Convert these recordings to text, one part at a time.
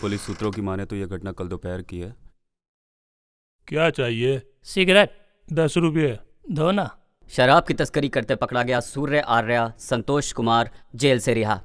Police सूत्रों की माने तो यह घटना कल दोपहर की है। क्या चाहिए? सिगरेट 10 रुपये दो ना। शराब की तस्करी करते पकड़ा गया सूर्य आर्या संतोष कुमार जेल से रिहा।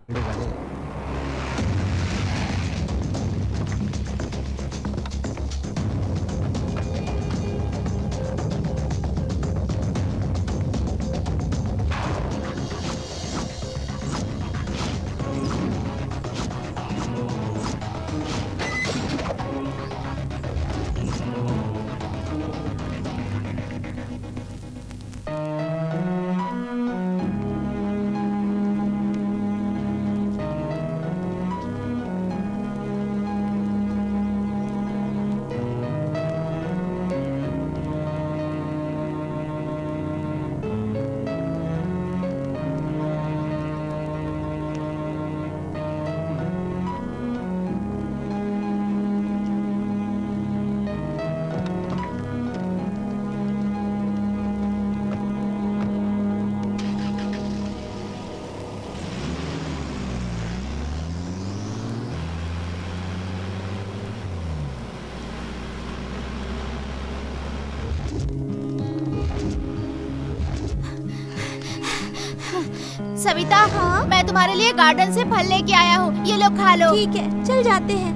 सविता, हाँ? मैं तुम्हारे लिए गार्डन से फल लेके आया हूँ, ये लो खा लो। ठीक है, चल जाते हैं।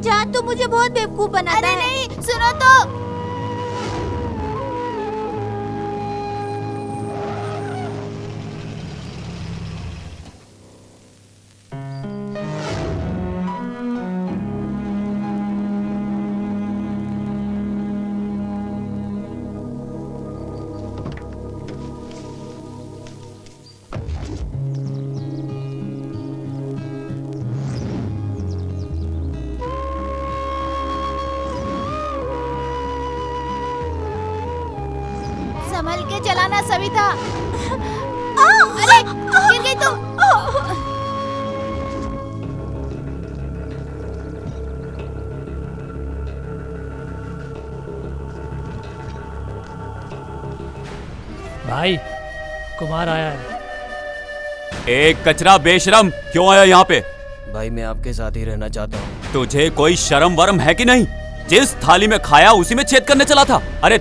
जान तो मुझे बहुत बेवकूफ बनाता है। अरे नहीं, सुनो तो। संभल के चलाना सविता। अरे गिर गई तुम। भाई कुमार आया है। एक कचरा बेशरम, क्यों आया यहाँ पे? भाई मैं आपके साथ ही रहना चाहता हूँ। तुझे कोई शर्म वरम है कि नहीं? जिस थाली में खाया उसी में छेद करने चला था। अरे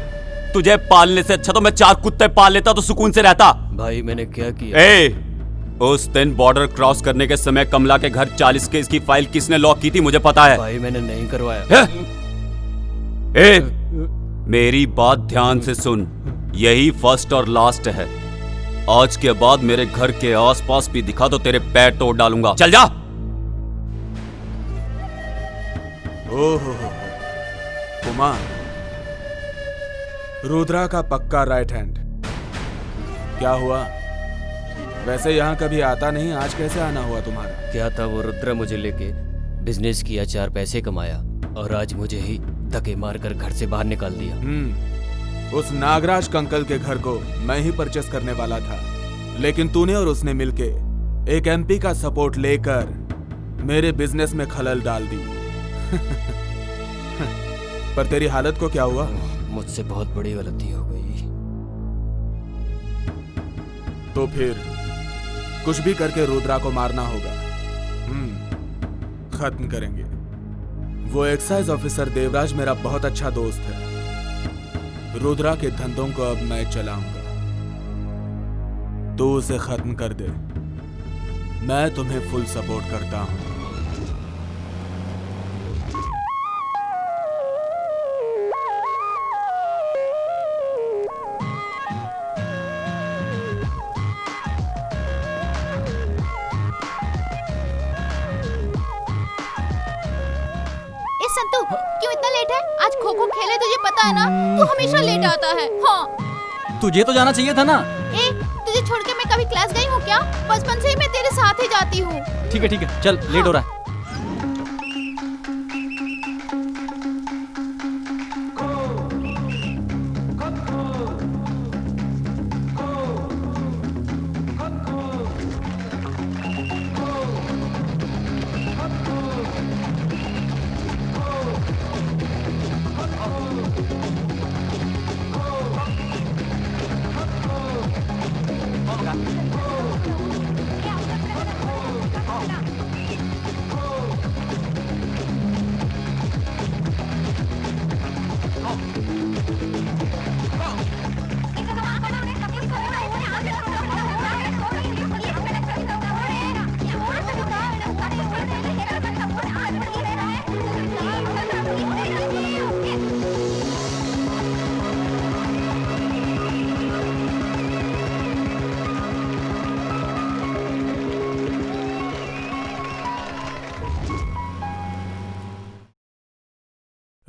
तुझे पालने से अच्छा तो मैं 4 कुत्ते पाल लेता तो सुकून से रहता। भाई मैंने क्या किया? उस दिन बॉर्डर क्रॉस करने के समय कमला के घर 40 केस की फाइल किसने लॉक की थी मुझे पता है। भाई मैंने नहीं करवाया। मेरी बात ध्यान से सुन, यही फर्स्ट और लास्ट है। आज के बाद मेरे घर के आसपास भी दिखा तो तेरे पैर तोड़ डालूंगा। चल जा। ओहो कुमार, रुद्रा का पक्का राइट हैंड। क्या हुआ? वैसे यहाँ कभी आता नहीं, आज कैसे आना हुआ तुम्हारा? क्या था वो रुद्रा मुझे लेके बिजनेस किया, 4 पैसे कमाया और आज मुझे ही धक्के मारकर घर से बाहर निकाल दिया। उस नागराज कंकल के घर को मैं ही परचेस करने वाला था, लेकिन तूने और उसने मिलके एक एमपी का सपोर्ट लेकर मेरे बिजनेस में खलल डाल दी। पर तेरी हालत को क्या हुआ? मुझसे बहुत बड़ी गलती हो गई। तो फिर कुछ भी करके रुद्रा को मारना होगा। खत्म करेंगे। वो एक्साइज ऑफिसर देवराज मेरा बहुत अच्छा दोस्त है। रुद्रा के धंधों को अब मैं चलाऊंगा, तो उसे खत्म कर दे। मैं तुम्हें फुल सपोर्ट करता हूं। संतु, क्यों इतना लेट है? आज खो खो खेले, तुझे पता है ना? तू हमेशा लेट आता है। हाँ। तुझे तो जाना चाहिए था ना। तुझे छोड़ के मैं कभी क्लास गई हूँ क्या? बचपन से ही मैं तेरे साथ ही जाती हूँ। ठीक है, चल लेट हो रहा है।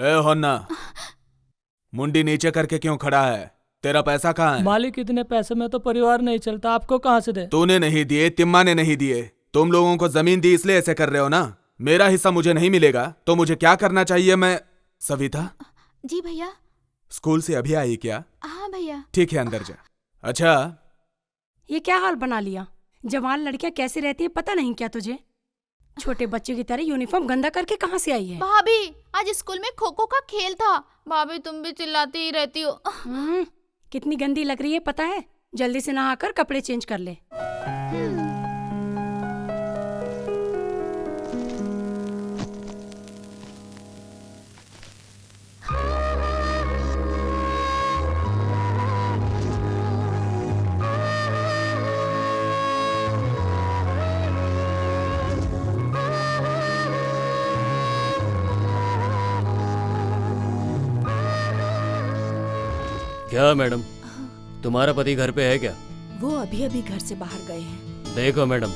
ए होन्ना, मुंडी नीचे करके क्यों खड़ा है? तेरा पैसा कहाँ है? मालिक, इतने पैसे में तो परिवार नहीं चलता, आपको कहाँ से दे? तूने नहीं दिए, तिम्मा ने नहीं दिए। तुम लोगों को जमीन दी इसलिए ऐसे कर रहे हो ना। मेरा हिस्सा मुझे नहीं मिलेगा तो मुझे क्या करना चाहिए? मैं सविता, जी भैया। स्कूल से अभी आई क्या? हाँ भैया। ठीक है, अंदर जा। अच्छा, ये क्या हाल बना लिया? जवान लड़कियां कैसे रहती है पता नहीं क्या तुझे? छोटे बच्चे की तरह यूनिफॉर्म गंदा करके कहाँ से आई है? भाभी, आज स्कूल में खो खो का खेल था। भाभी, तुम भी चिल्लाती ही रहती हो। कितनी गंदी लग रही है पता है? जल्दी से नहाकर कपड़े चेंज कर ले। क्या मैडम, तुम्हारा पति घर पे है क्या? वो अभी अभी घर से बाहर गए हैं। देखो मैडम,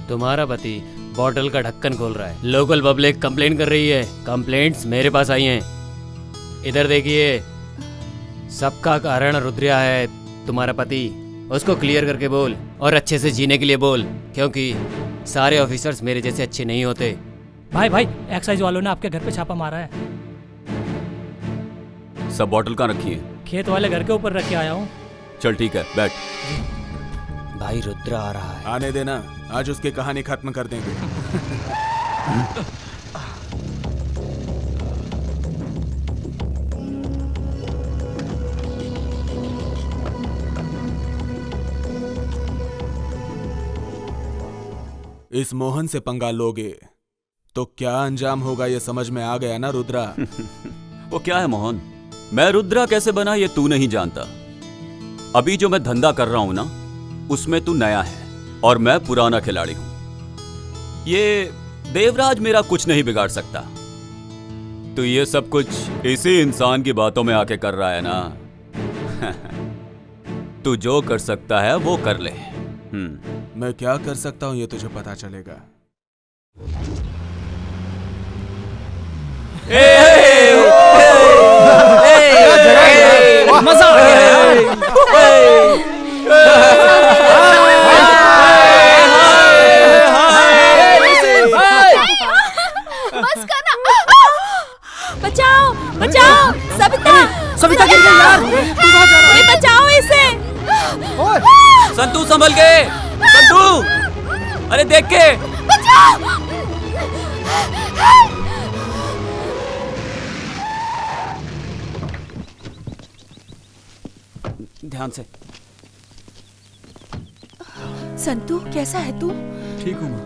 तुम्हारा पति बॉटल का ढक्कन खोल रहा है। लोकल पब्लिक कंप्लेंट कर रही है। कंप्लेंट्स मेरे पास आई हैं। इधर देखिए, सबका कारण रुद्रिया है, तुम्हारा पति। उसको क्लियर करके बोल और अच्छे से जीने के लिए बोल, क्योंकि सारे ऑफिसर्स मेरे जैसे अच्छे नहीं होते। भाई, एक्साइज वालों ने आपके घर पे छापा मारा है। सब बॉटल कहाँ रखी है? खेत वाले घर के ऊपर रख के आया हूँ। चल ठीक है, बैठ। भाई रुद्र आ रहा है। आने देना, आज उसकी कहानी खत्म कर देंगे। इस मोहन से पंगा लोगे तो क्या अंजाम होगा ये समझ में आ गया ना रुद्रा? वो क्या है मोहन? मैं रुद्रा कैसे बना ये तू नहीं जानता। अभी जो मैं धंधा कर रहा हूं ना, उसमें तू नया है और मैं पुराना खिलाड़ी हूं। ये देवराज मेरा कुछ नहीं बिगाड़ सकता। तो ये सब कुछ इसी इंसान की बातों में आके कर रहा है ना। तू जो कर सकता है वो कर ले। मैं क्या कर सकता हूं ये तुझे पता चलेगा। मजा आ गया यार। बस करना। बचाओ, बचाओ, सविता गिर गई यार। तू कहाँ जा रहा है? बचाओ इसे। संतू संभल के, संतू, अरे देख के। ध्यान से। संतू, कैसा है तू? ठीक हूँ माँ।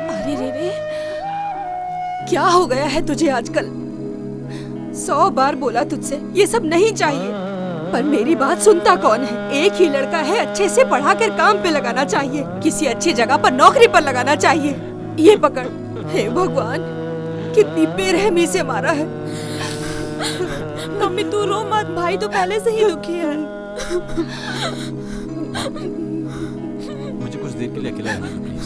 अरे रे, क्या हो गया है तुझे आजकल? 100 बार बोला तुझसे ये सब नहीं चाहिए, पर मेरी बात सुनता कौन है? एक ही लड़का है, अच्छे से पढ़ा कर काम पे लगाना चाहिए, किसी अच्छी जगह पर नौकरी पर लगाना चाहिए। ये पकड़। हे भगवान, कितनी बेरहमी से मारा है। मम्मी तू रो मत, भाई तो पहले से ही दुखी है। मुझे कुछ देर के लिए अकेला रहने दो प्लीज।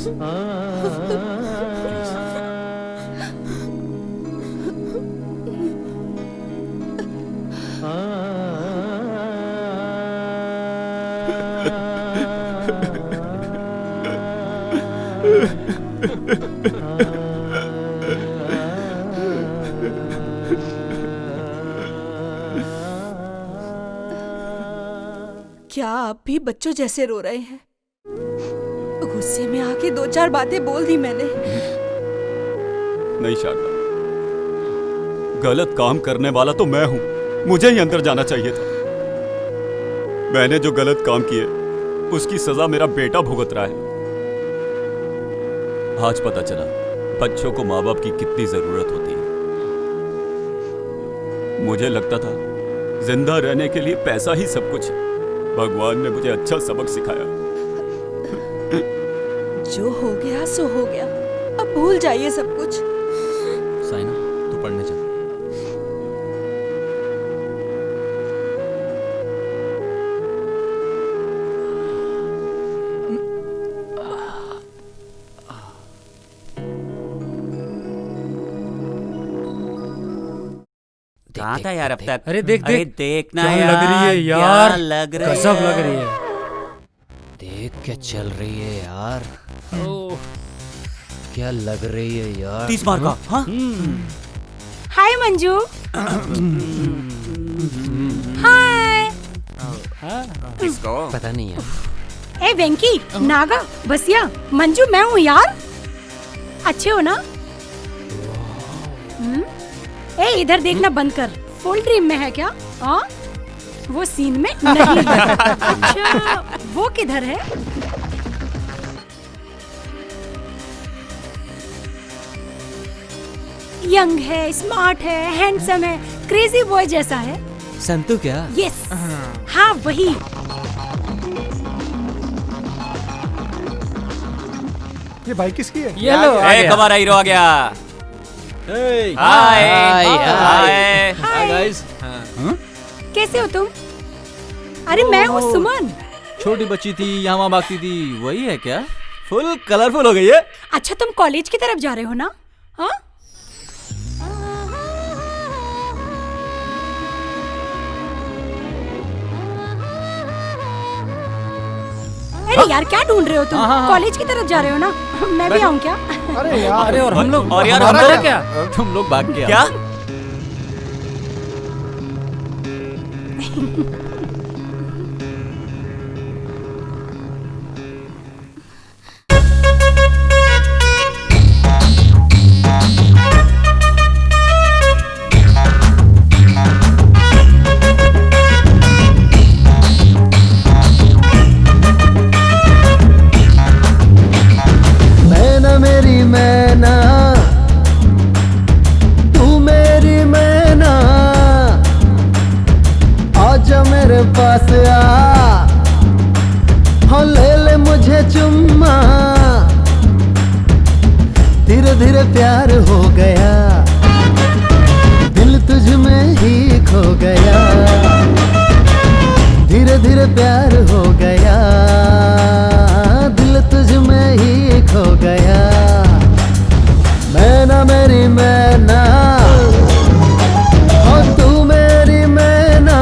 क्या आप भी बच्चों जैसे रो रहे हैं? गुस्से में आके 2-4 बातें बोल दी मैंने। नहीं शारदा, गलत काम करने वाला तो मैं हूं। मुझे ही अंदर जाना चाहिए था। मैंने जो गलत काम किए उसकी सजा मेरा बेटा भुगत रहा है। आज पता चला बच्चों को माँ बाप की कितनी जरूरत होती है। मुझे लगता था जिंदा रहने के लिए पैसा ही सब कुछ है। भगवान ने मुझे अच्छा सबक सिखाया। जो हो गया सो हो गया, अब भूल जाइए सब कुछ। साइना, तू पढ़ने जा। कहाँ था यार अब तक? अरे देख अरे देख देखना क्या यार, लग रही है क्या यार, लग रही गजब है। लग रही है। देख क्या चल रही है यार, ओह क्या लग रही है यार। 30 मार का। हाँ हाय मंजू। हाय। किसको पता नहीं है। ए वेंकी, नागा, बसिया, मंजू मैं हूँ यार। अच्छे हो ना? ए इधर देखना बंद कर, फुल ड्रीम में है क्या? हाँ वो सीन में नहीं है। अच्छा वो किधर है? यंग है, स्मार्ट है, हैंडसम है, क्रेजी बॉय जैसा है। संतू क्या? यस हाँ वही। ये बाइक किसकी है? ये लो आ गया। हमारा हीरो आ गया। Hey! हाय हाय, हाय। Hi guys. कैसे हो तुम? अरे मैं हूँ सुमन। छोटी बच्ची थी यहाँ वहाँ भागती थी, वही है क्या? फुल कलरफुल हो गई है। अच्छा तुम कॉलेज की तरफ जा रहे हो ना? हाँ अरे यार क्या ढूंढ रहे हो तुम? कॉलेज की तरफ जा रहे हो ना? मैं भी आऊँ क्या? अरे यार, अरे और हम लोग, और यार हमारा हमारा क्या? तुम लोग भाग के क्या? आओ। मैना मेरी मैना, तू मेरी मैना, आजा मेरे पास आ, हाँ ले ले मुझे चुम्मा। धीरे धीरे प्यार हो गया, दिल तुझ में ही खो गया। धीरे धीरे प्यार हो गया, दिल तुझ में ही खो गया। मैना मेरी मैना, हो तू मेरी मैना,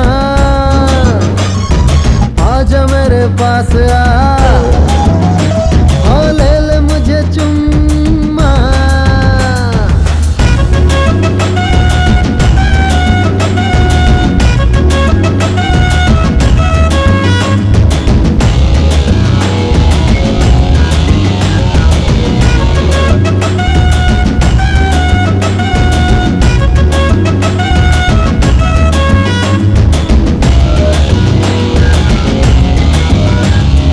आजा मेरे पास आ, हो ले ले मुझे चुम्मा।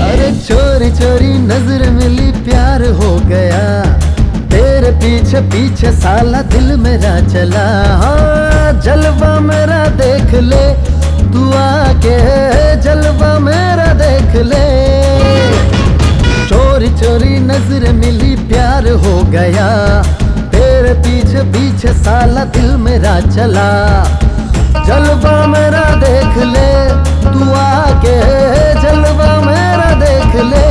अरे चोरी चोरी नजर मिली, प्यार हो गया। तेरे पीछे पीछे साला दिल मेरा चला। हाँ जलवा मेरा देख ले, तू आके जलवा मेरा देख ले। चोरी चोरी नजर मिली, प्यार हो गया। तेरे पीछे पीछे साला दिल मेरा चला। जलवा मेरा देख ले, तू आके जलवा मेरा देख ले।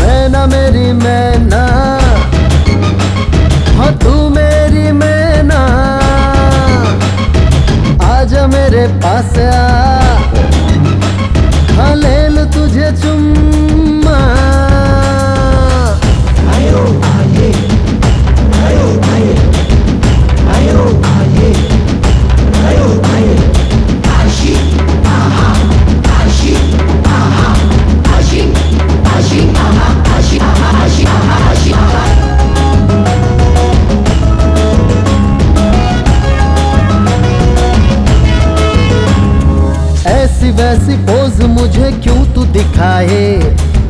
मैना मेरी मैना, हाँ तू मेरी मैना, आजा मेरे पास आ, हाँ ले लूं तुझे चुम्मा। आयो आये, आयो आये, आयो आये, आयो आये, आशी आहा, आशी आहा, आशी आशी आहा, आशी आहा, आशी आहा, आशी आहा। ऐसी वैसी पोज मुझे क्यों तू दिखाए,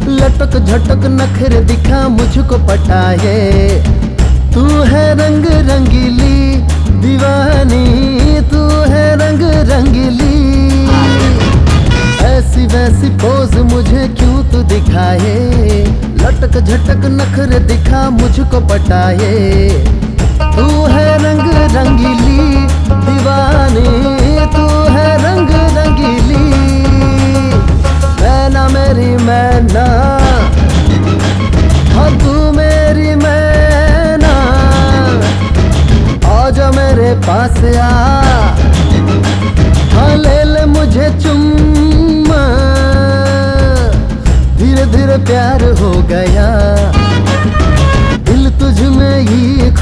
लटक झटक नखरे दिखा मुझको पटाए। तू है रंग रंगीली दीवानी, तू है रंग रंगीली। ऐसी वैसी पोज मुझे क्यों तू दिखाए, लटक झटक नखरे दिखा मुझको पटाए। तू है रंग रंगीली दीवानी, तू है रंग रंगीली। मैना मेरी मैना, हाँ तू मेरी मैना, आजा मेरे पास आ,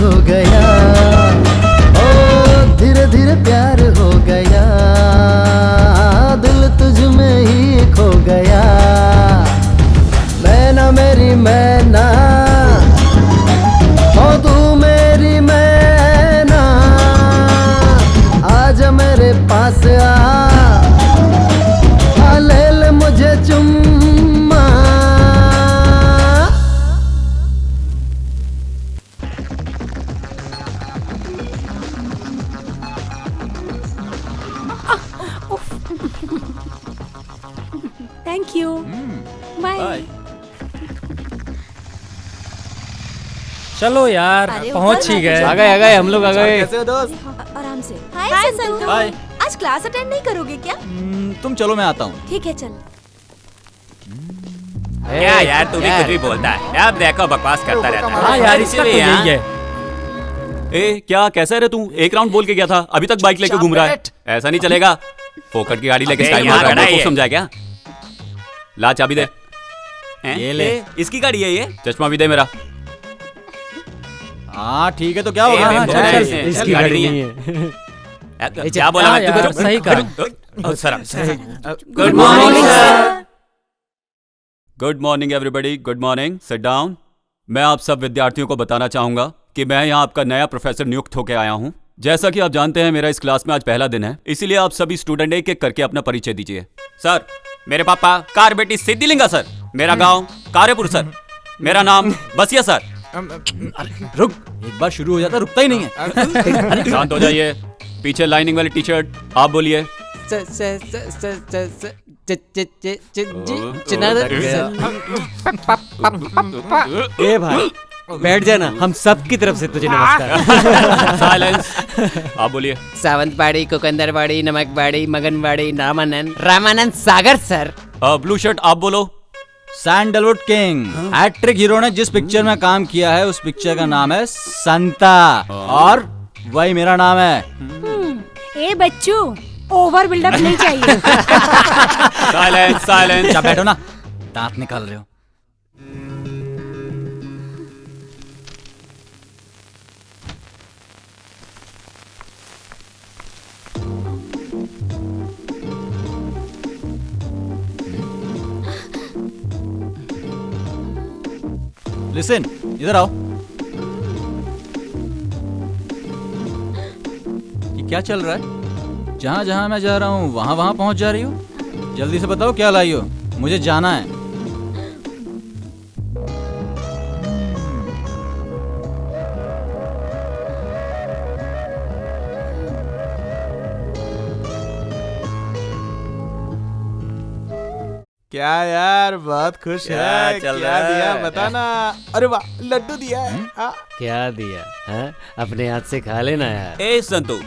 खो गया, ओ धीरे धीरे प्यार हो गया, दिल तुझ में ही खो गया। मैना मेरी मैना, ओ तू मेरी मैना, आजा मेरे पास आ ले ले मुझे चुम्मा। Thank you, bye. चलो यार, अरे पहुंच ही ऊपर गए। आ गए हम लोग आ गए। कैसे हो दोस्त? आराम से। हाय संतू। हाय। आज क्लास अटेंड नहीं करोगे क्या? तुम चलो मैं आता हूँ। ठीक है चल। क्या यार तू भी कुछ भी बोलता है यार, देखो बकवास करता रहता है। हाँ यार, इसका तो यही है। ए क्या कैसा है रे तू? एक राउंड बोल के गया था, अभी तक बाइक लेके घूम रहा है। ऐसा नहीं चलेगा, फोकट की गाड़ी लेके स्टाइल मार रहा है। को समझा क्या? ला चाबी दे। ये ले। इसकी गाड़ी है ये। चश्मा भी दे मेरा। हाँ ठीक है, तो क्या होगा? हाँ, चल, चल, इसकी गाड़ी नहीं है। क्या बोला हाँ मैं यार, तुझे? सही कहा। Good morning sir. Good morning everybody, good morning. Sit down. मैं आप सब विद्यार्थियों को बताना चाहूंगा कि मैं यहाँ आपका नया प्रोफेसर नियुक्त होकर आया हूँ। जैसा कि आप जानते हैं मेरा इस क्लास में आज पहला दिन है, इसीलिए आप सभी स्टूडेंट एक एक करके अपना परिचय दीजिए। सर, मेरे पापा कारबेटी सिद्धिलिंगा सर। मेरा गांव कार्यपुर सर। मेरा नाम बसिया सर। रुक, एक बार शुरू हो जाता रुकता ही नहीं है। शांत हो जाइए। पीछे लाइनिंग वाली टी शर्ट, आप बोलिए। ए भाई बैठ जाना, हम सब की तरफ से तुझे नमस्कार। साइलेंस। आप बोलिए। Sawantwadi, कोकंदरवाड़ी, नमकवाड़ी, मगनवाड़ी, Ramanand Sagar sir. Blue shirt आप बोलो। Sandalwood king. हैट्रिक हीरो ने जिस पिक्चर में काम किया है उस पिक्चर का नाम है संता, और वही मेरा नाम है। ए बच्चू, ओवर बिल्डअप नहीं चाहिए। Silence silence. अच्छा बैठो ना, दांत निकाल रहे हो। लिसन, इधर आओ। ये क्या चल रहा है? जहां जहां मैं जा रहा हूँ वहां वहां पहुंच जा रही हो। जल्दी से बताओ क्या लाई हो, मुझे जाना है। क्या यार बहुत खुश क्या है? चल क्या रहा है? दिया बता ना। अरे वाह, लड्डू दिया है। क्या दिया है? अपने हाथ से खा लेना यार। ए संतू,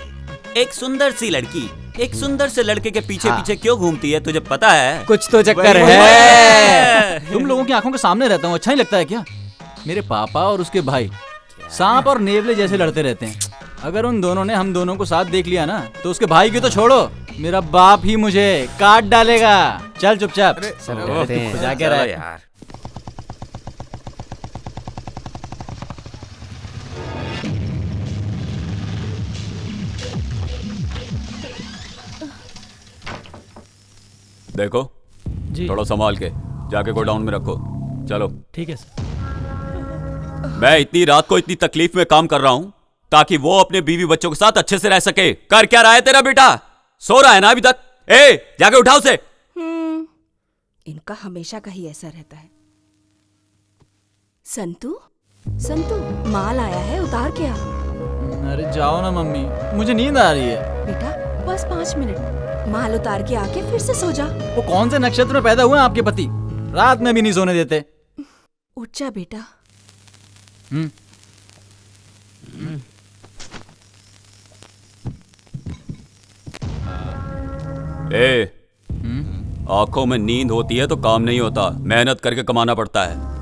एक सुंदर सी लड़की एक सुंदर से लड़के के पीछे पीछे क्यों घूमती है, तुझे पता है? कुछ तो चक्कर वही- है। तुम लोगों की आंखों के सामने रहता हूँ, अच्छा नहीं लगता है क्या? मेरे पापा और उसके भाई सांप और नेवले जैसे लड़ते रहते हैं। अगर उन दोनों ने हम दोनों को साथ देख लिया ना, तो उसके भाई की तो छोड़ो, मेरा बाप ही मुझे काट डालेगा। चल चुपचाप जाके रह यार। देखो जी थोड़ा संभाल के, जाके गोडाउन में रखो। चलो। ठीक है सर। मैं इतनी रात को इतनी तकलीफ में काम कर रहा हूं ताकि वो अपने बीवी बच्चों के साथ अच्छे से रह सके। कर क्या रहा है तेरा बेटा? सो रहा है ना अभी तक? ए जाके उठाओ उसे। इनका हमेशा का ही ऐसा रहता है। संतू, संतू, माल आया है, उतार के आ। अरे जाओ ना मम्मी, मुझे नींद आ रही है। बेटा बस 5 मिनट, माल उतार के आके फिर से सो जा। वो कौन से नक्षत्र में पैदा हुए हैं आपके पति? रात में भी नहीं सोने देते। उठ जा बेटा। ए आंखों में नींद होती है तो काम नहीं होता, मेहनत करके कमाना पड़ता है।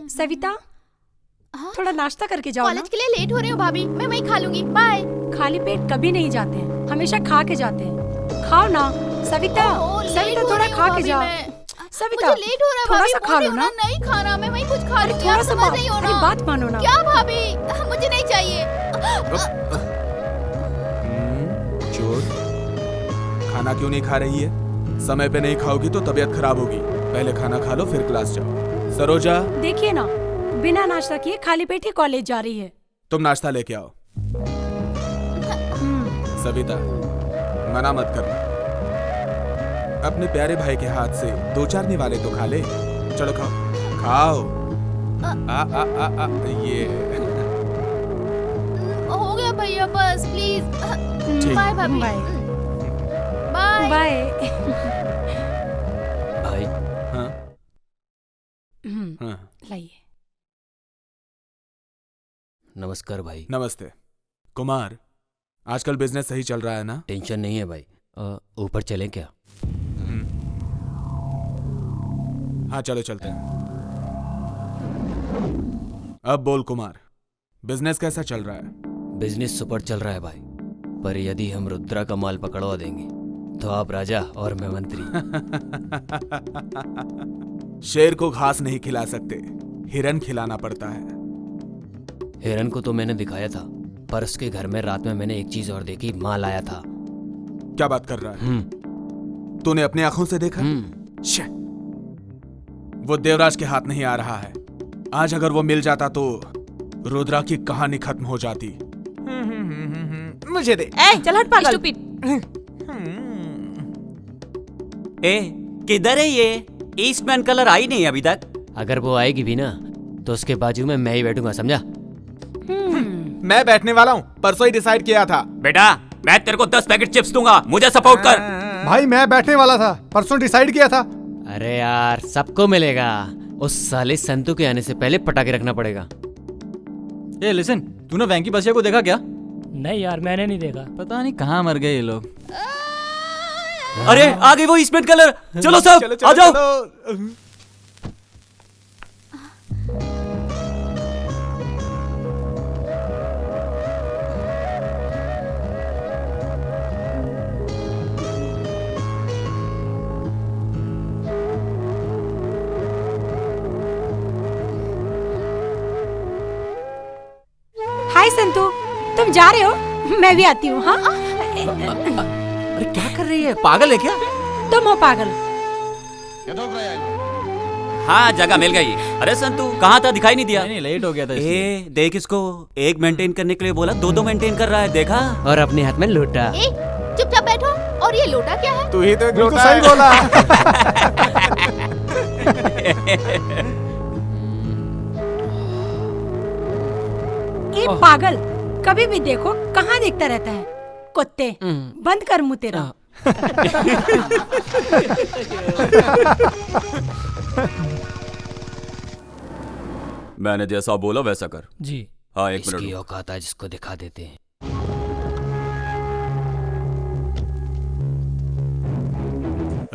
सविता, थोड़ा नाश्ता करके जाओ ना। कॉलेज के लिए लेट हो रही हूँ भाभी, मैं वहीं खा लूंगी। बाय। खाली पेट कभी नहीं जाते हैं, हमेशा खा के जाते हैं। खाओ ना सविता, सविता थोड़ा खा के जाओ। सविता मुझे लेट हो रहा है थोड़ा भाभी, सा खा लो बोल ना। रही हूँ नहीं खाना, मैं वहीं कुछ खा रही हूँ। थोड़ा आप सा समझ नहीं हो मेरी ना। बात मानो ना। क्या भाभी, मुझे नहीं चाहिए। चोर, खाना क्यों नहीं खा रही है? समय पे नहीं खाओगी तो तबीयत खराब होगी। पहले खाना खा लो फिर क्लास जाओ। सरोजा, देखिए ना, बिना नाश्ता किए खाली पेट ही कॉलेज जा रही है। तुम नाश्ता लेके आओ। सविता, मना मत करना। अपने प्यारे भाई के हाथ से 2-4 निवाले तो खा ले। चलो खाओ खाओ। ये हो गया भैया, बस प्लीज। ठीक। बाय भाभी। Bye bye. बाय। भाई हाँ हाँ, लाइए। नमस्कार भाई। नमस्ते। कुमार, आजकल बिजनेस सही चल रहा है ना? टेंशन नहीं है भाई। ऊपर चलें क्या? हाँ चलो चलते हैं। अब बोल कुमार, बिजनेस कैसा चल रहा है? बिजनेस सुपर चल रहा है भाई, पर यदि हम रुद्रा का माल पकड़वा देंगे तो आप राजा और मैं मंत्री। शेर को घास नहीं खिला सकते, हिरन खिलाना पड़ता है। हिरन को तो मैंने दिखाया था, पर उसके घर में रात में मैंने एक चीज और देखी, माल आया था। क्या बात कर रहा है? तूने अपनी आंखों से देखा? शे, वो देवराज के हाथ नहीं आ रहा है। आज अगर वो मिल जाता तो रुद्रा की कहानी खत्म हो जाती। मुझे दे। चल हट पागल। ए, किधर है ये? ईस्टमैन कलर आई नहीं अभी तक। अगर वो आएगी भी ना तो उसके बाजू में मैं ही बैठूंगा, समझा? मैं बैठने वाला हूँ, परसों ही डिसाइड किया था। बेटा, मैं तेरे को 10 पैकेट चिप्स दूंगा, मुझे सपोर्ट कर। भाई मैं बैठने वाला था, परसों डिसाइड किया था। अरे यार, सबको मिलेगा। उस साले संतू के आने से पहले पटाखे रखना पड़ेगा। ए लिसन, तूने वैंकी बसिया को देखा क्या? नहीं यार, मैंने नहीं देखा। पता नहीं कहाँ मर गए ये लोग। अरे आ गई वो ईस्टमैन कलर। चलो सब आ जाओ। हाय संतू, तुम जा रहे हो? मैं भी आती हूँ। हाँ अरे क्या कर रही है, पागल है क्या? तुम हो पागल। हाँ जगह मिल गई। अरे संतू कहाँ था, दिखाई नहीं दिया। नहीं लेट हो गया था इसलिए। ए देख इसको, एक मेंटेन करने के लिए बोला 2-2 मेंटेन कर रहा है, देखा? और अपने हाथ में लोटा। ए, चुपचाप बैठो। और ये लोटा क्या है? तू ही तो एक बिल्कुल लोटा सही है। बोला। ए पागल, कभी भी देखो कहाँ देखता रहता है? कुत्ते, बंद कर मुंह तेरा। मैंने जैसा बोला वैसा कर। जी। हाँ 1 इसकी मिनट। औकात आज इसको दिखा देते हैं।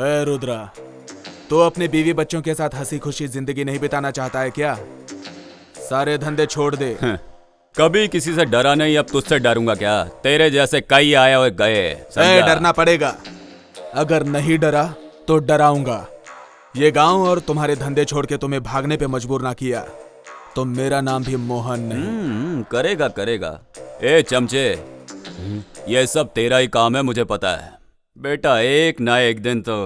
ए रुद्रा, तो अपने बीवी बच्चों के साथ हंसी खुशी जिंदगी नहीं बिताना चाहता है क्या? सारे धंधे छोड़ दे। कभी किसी से डरा नहीं, अब तुझसे डरूंगा क्या? तेरे जैसे कई आए और गए। ए, डरना पड़ेगा। अगर नहीं डरा तो डराऊंगा। ये गांव और तुम्हारे धंधे छोड़ के तुम्हें भागने पे मजबूर ना किया तो मेरा नाम भी मोहन नहीं। करेगा करेगा। ए चमचे, ये सब तेरा ही काम है, मुझे पता है बेटा। एक ना एक दिन तो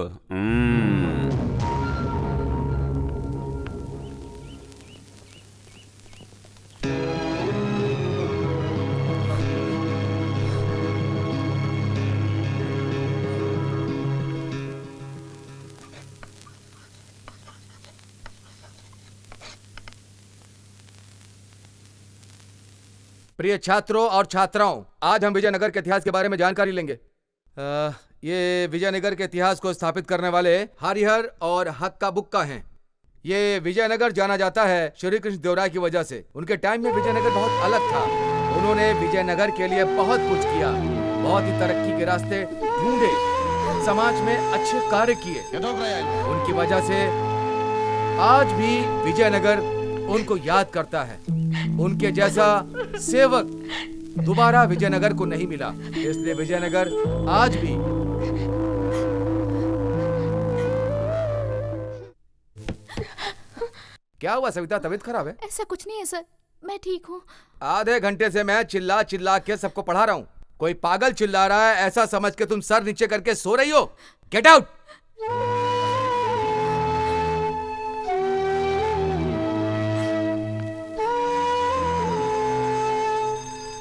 प्रिय छात्रों और छात्राओं, आज हम विजयनगर के इतिहास के बारे में जानकारी लेंगे। ये विजयनगर के इतिहास को स्थापित करने वाले हरिहर और हक्का बुक्का हैं। ये विजयनगर जाना जाता है श्री कृष्ण देवराय की वजह से। उनके टाइम में विजयनगर बहुत अलग था। उन्होंने विजयनगर के लिए बहुत कुछ किया, बहुत ही तरक्की के रास्ते ढूंढे, समाज में अच्छे कार्य किए। उनकी वजह से आज भी विजयनगर उनको याद करता है। उनके जैसा सेवक दोबारा विजयनगर को नहीं मिला, इसलिए विजयनगर आज भी क्या हुआ सविता, तबीयत खराब है? ऐसा कुछ नहीं है सर, मैं ठीक हूँ। आधे घंटे से मैं चिल्ला चिल्ला के सबको पढ़ा रहा हूँ, कोई पागल चिल्ला रहा है ऐसा समझ के तुम सर नीचे करके सो रही हो। Get out.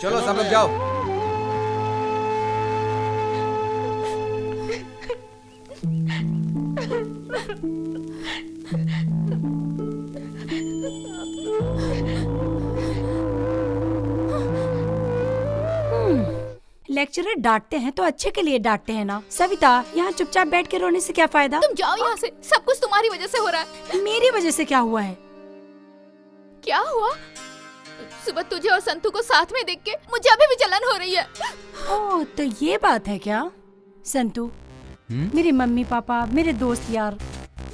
चलो सब लोग जाओ। लेक्चरर डांटते हैं तो अच्छे के लिए डांटते हैं ना। सविता, यहाँ चुपचाप बैठ के रोने से क्या फायदा? तुम जाओ यहाँ से, सब कुछ तुम्हारी वजह से हो रहा है। मेरी वजह से क्या हुआ है? क्या हुआ? सुबह तुझे और संतू को साथ में देख के मुझे अभी भी जलन हो रही है। ओह, तो ये बात है क्या? संतू, मेरे मम्मी पापा, मेरे दोस्त यार,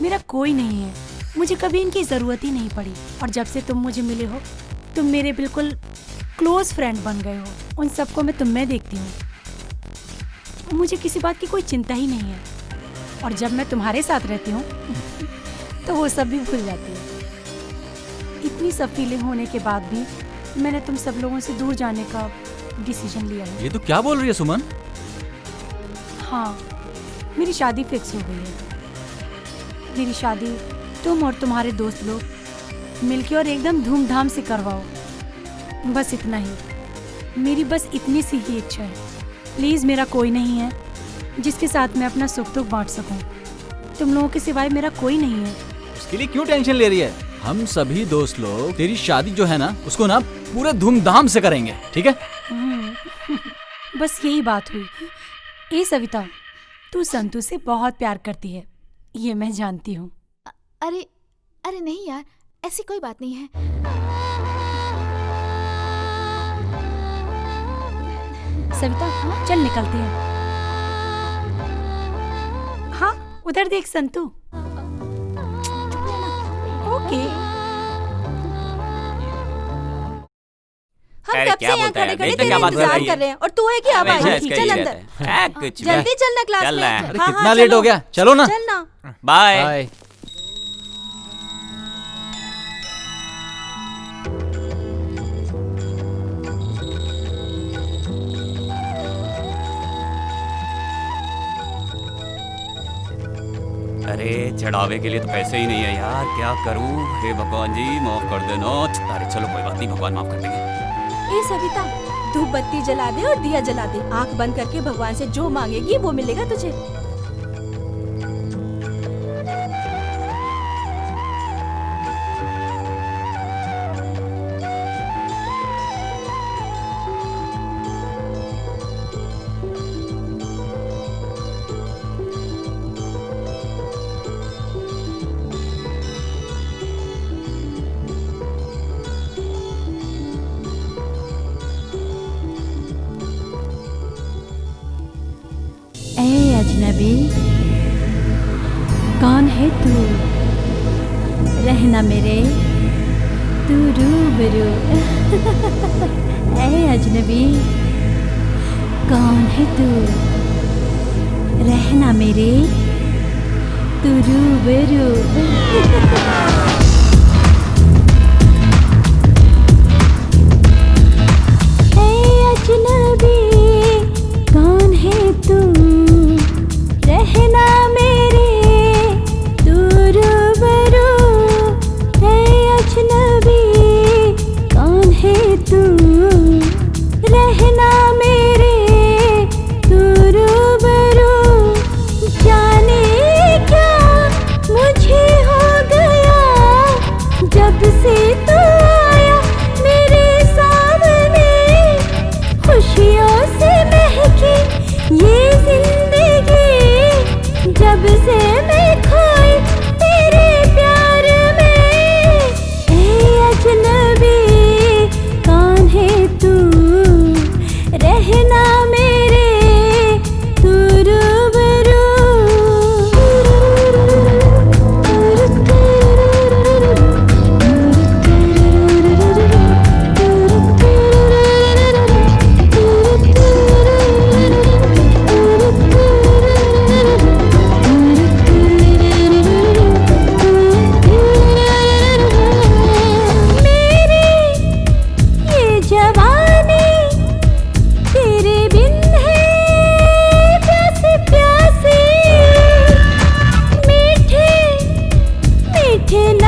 मेरा कोई नहीं है। मुझे कभी इनकी जरूरत ही नहीं पड़ी, और जब से तुम मुझे मिले हो तुम मेरे बिल्कुल क्लोज फ्रेंड बन गए हो। उन सबको मैं तुम में देखती हूँ, मुझे किसी बात की कोई चिंता ही नहीं है। और जब मैं तुम्हारे साथ रहती हूँ तो वो सब भी भूल जाती है। इतनी सब फीलिंग होने के बाद भी मैंने तुम सब लोगों से दूर जाने का डिसीजन लिया है। ये तो क्या बोल रही है सुमन? हाँ, मेरी शादी फिक्स हो गई है। मेरी शादी तुम और तुम्हारे दोस्त लोग मिलके और एकदम धूमधाम से करवाओ, बस इतना ही। मेरी बस इतनी सी ही इच्छा है। प्लीज़, मेरा कोई नहीं है जिसके साथ मैं अपना सुख दुख बांट सकूं। तुम लोगों के सिवाय मेरा कोई नहीं है। उसके लिए क्यों टेंशन ले रही है? हम सभी दोस्त लोग तेरी शादी जो है ना, उसको ना पूरे धूमधाम से करेंगे, ठीक है? बस यही बात हुई। ए सविता, तू संतू से बहुत प्यार करती है, ये मैं जानती हूँ। अरे नहीं यार, ऐसी कोई बात नहीं है। सविता, चल निकलते हैं। हाँ, उधर देख संतू। ओके। हम कब से यहाँ खड़े खड़े तेरा इंतजार कर रहे हैं और तू है कि अब आई? चल अंदर, जल्दी चलना क्लास में। अरे कितना लेट हो गया, चलो ना। चलना। बाय। अरे चढ़ावे के लिए तो पैसे ही नहीं है यार, क्या करूं? हे भगवान जी माफ कर देना। अरे चलो कोई बात नहीं, भगवान माफ कर देंगे। ए सविता, धूप बत्ती जला दे और दिया जला दे। आंख बंद करके भगवान से जो मांगेगी वो मिलेगा तुझे। अजनबी, कौन है तू? रहना मेरे तू रूबरू। ऐ अजनबी, कौन है तू? रहना मेरे तू रूबरू। अजनबी, कौन है तू? रहना मेरे तू रूबरू। है अजनबी, कौन है तू? रहना मेरे तू रूबरू। जाने क्या मुझे हो गया।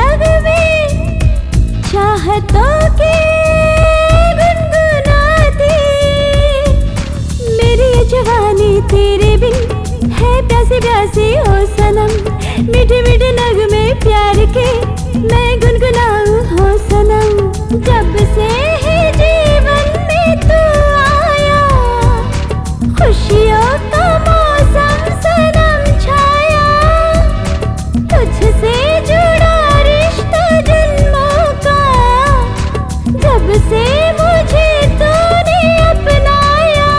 नगमे चाहतों के गुनगुनाती, मेरी ये जवानी तेरे बिन है प्यासी प्यासी ओ सनम, मीठे मीठे नगमे प्यार के मैं गुनगुनाऊं हो सनम। जब से है जीवन में तू आया, खुशियों का मौसम सनम छाया, तुझसे जुड़ा रिश्ता जन्मों का, जब से मुझे तूने अपनाया।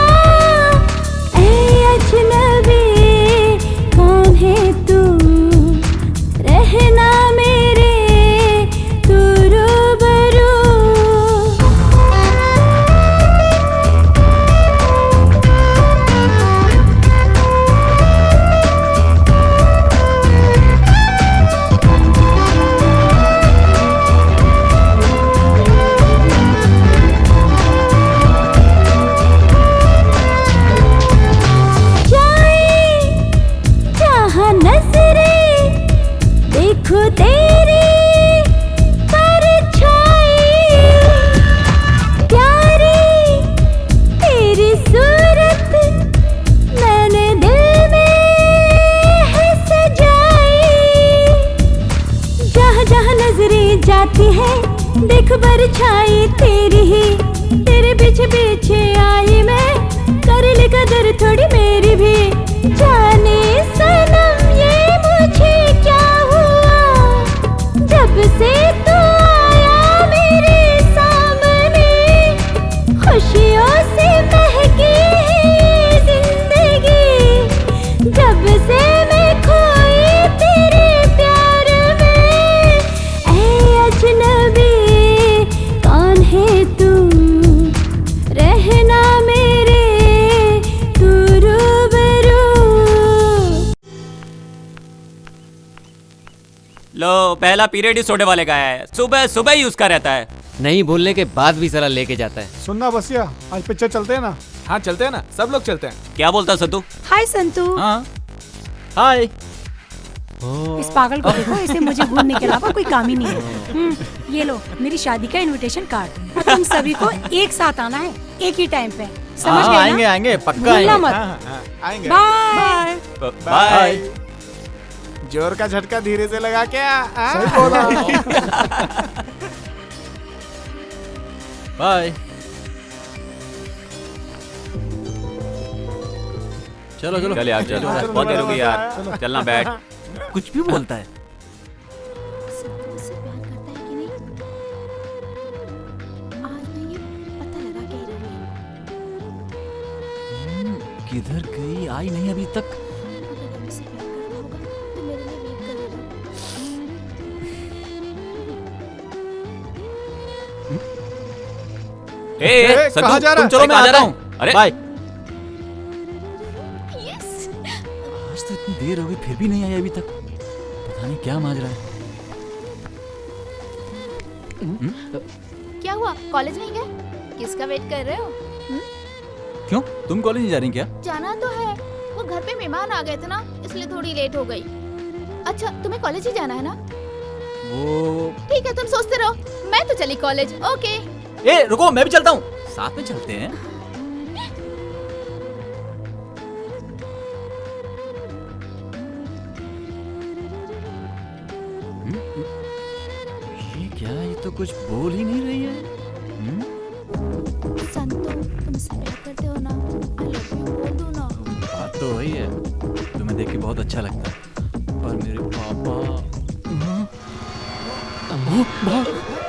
ऐ अजनबी कौन है तू, रहना मेरे तू रूबरू। देखो तेरी परछाई, प्यारी तेरी सूरत मैंने दिल में है सजाई। जहाँ जहाँ नजरें जाती है देख परछाई तेरी ही, तेरे पीछे पीछे आई मैं, कर ले कदर थोड़ी मेरी भी। जाने सनम ये मुझे क्या हुआ, जब से तू आया मेरे सामने, खुशियों से महकी है ये जिंदगी, जब से मैं खोई तेरे प्यार में। ऐ अजनबी कौन है तू, रहना मेरे तू रूबरू। लो पहला पीरियड ही सोडे वाले का है, सुबह सुबह ही उसका रहता है, नहीं बोलने के बाद भी साला लेके जाता है। सुनना बसिया, आज पिक्चर चलते हैं ना? हाँ चलते हैं ना, सब लोग चलते हैं। क्या बोलता संतू? हाय संतू। हाँ हाय। इस पागल को देखो, इसे मुझे घूमने के अलावा कोई काम ही नहीं है। ये लो मेरी शादी का इनविटेशन कार्ड, और तुम सभी को एक साथ आना है एक ही टाइम पे, समझ गए ना? आएंगे आएंगे पक्का भूलना आएंगे। मत। आएंगे। Bye bye. जोर का झटका धीरे से लगा क्या? सही बोला। बाय। चलो चलो चल यार चल, बहुत देर हो गई यार, चलना बैठ। कुछ भी बोलता है। मुझसे प्यार करता है कि नहीं, आज मैं ये पता लगा के ही रहूंगी। किधर गई, आई नहीं अभी तक। अगर वो मुझसे प्यार करता होगा तो मेरे लिए वेट करेगा। ए, संतू, कहाँ जा रहा तुम है? चलो मैं कहाँ जा आता रहा हूँ। है? अरे बाय। यस। आज तो इतनी देर हो गई फिर भी नहीं आई अभी तक, पता नहीं क्या माजरा है। क्या हुआ, कॉलेज नहीं गए? किसका वेट कर रहे हो? क्यों तुम कॉलेज नहीं जा रही क्या? जाना तो है, वो घर पे मेहमान आ गए थे ना, इसलिए थोड़ी लेट हो गई। अच्छा तुम्हें कॉलेज ही जाना है ना? वो ठीक है तुम सोचते रहो, मैं तो चली कॉलेज। ओके। ए रुको, मैं भी चलता हूँ, साथ में चलते हैं। ये क्या, ये तो कुछ बोल ही नहीं रही है। संतू तुमसे प्यार करते हो ना, आई लव यू बोल दो ना। बात तो वही है, तुम्हें देख के बहुत अच्छा लगता है, पर मेरे पापा।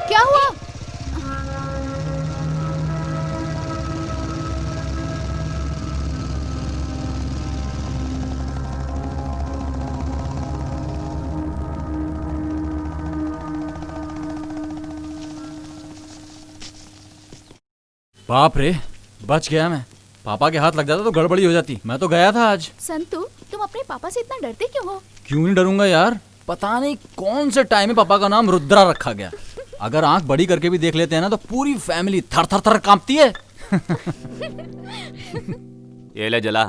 क्या हुआ? बाप रे, बच गया मैं। पापा के हाथ लग जाता तो गड़बड़ी हो जाती। मैं तो गया था आज। संतू तुम अपने पापा से इतना डरते क्यों हो? क्यों नहीं डरूंगा यार, पता नहीं कौन से टाइम में पापा का नाम रुद्रा रखा गया। अगर आंख बड़ी करके भी देख लेते हैं ना तो पूरी फैमिली थर थर थर कांपती है। ये ले जला।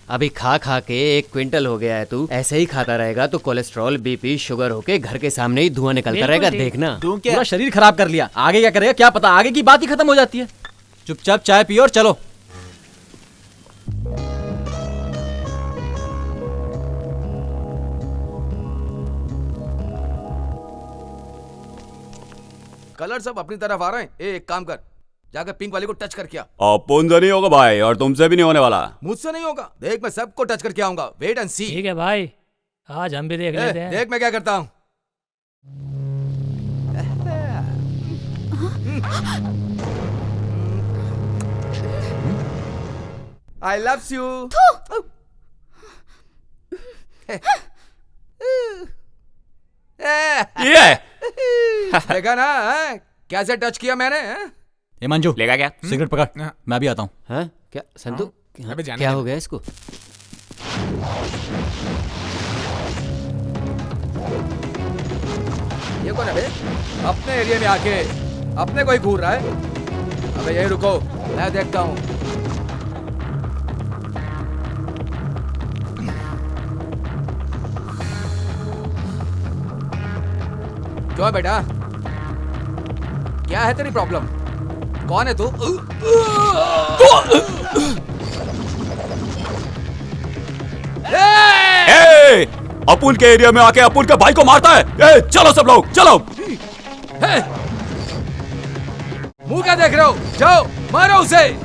अभी खा खा के 1 क्विंटल हो गया है तू। ऐसे ही खाता रहेगा तो कोलेस्ट्रॉल, बीपी, शुगर होके घर के सामने ही धुआं निकलता रहेगा, देखना। तू क्या पूरा शरीर खराब कर लिया, आगे क्या करेगा क्या पता, आगे की बात ही खत्म हो जाती है। चुपचाप चाय पियो और चलो। कलर सब अपनी तरफ आ रहे हैं। एक काम कर, जाकर पिंक वाले को टच करके आ। अपन से नहीं होगा भाई, और तुमसे भी नहीं होने वाला। मुझसे नहीं होगा, देख मैं सबको टच करके आऊंगा। वेट एंड सी। ठीक है भाई, आज हम भी देख लेते हैं। देख मैं क्या करता हूँ। I loves you। देखा ना कैसे टच किया मैंने। ये मंजू लेगा क्या? सिगरेट पकड़, मैं भी आता हूँ। हाँ क्या संतु, अबे जाने क्या दे। हो गया इसको? ये कौन है बे? अपने एरिया में आके अपने को ही घूर रहा है। अबे यही रुको, मैं देखता हूँ। क्यों बेटा, क्या है तेरी प्रॉब्लम? कौन है तू? अपुन के एरिया में आके अपुन के भाई को मारता है। चलो सब लोग चलो। मुंह क्या देख रहे हो? जाओ मारो उसे।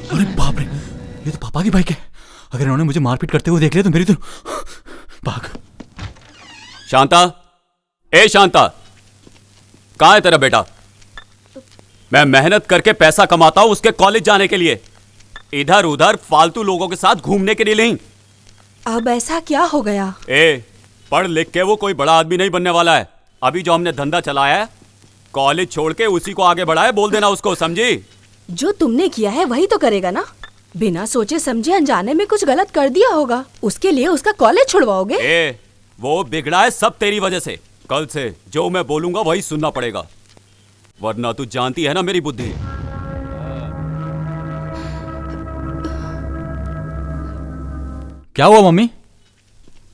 अरे बाप रे, ये तो पापा की बाइक है। अगर इन्होंने मुझे मारपीट करते हुए देख लिया तो मेरी तो भाग। शांता, ए शांता, कहाँ है तेरा बेटा? मैं मेहनत करके पैसा कमाता हूं उसके कॉलेज जाने के लिए, इधर उधर फालतू लोगों के साथ घूमने के लिए नहीं। अब ऐसा क्या हो गया? पढ़ लिख के वो कोई बड़ा आदमी नहीं बनने वाला है। अभी जो हमने धंधा चलाया है, कॉलेज छोड़ के उसी को आगे बढ़ाए, बोल देना उसको, समझी? जो तुमने किया है वही तो करेगा ना। बिना सोचे समझे अनजाने में कुछ गलत कर दिया होगा, उसके लिए उसका कॉलेज छुड़वाओगे? वो बिगड़ा है सब तेरी वजह से। कल से जो मैं बोलूंगा वही सुनना पड़ेगा, वरना तू जानती है ना मेरी बुद्धि। क्या हुआ मम्मी,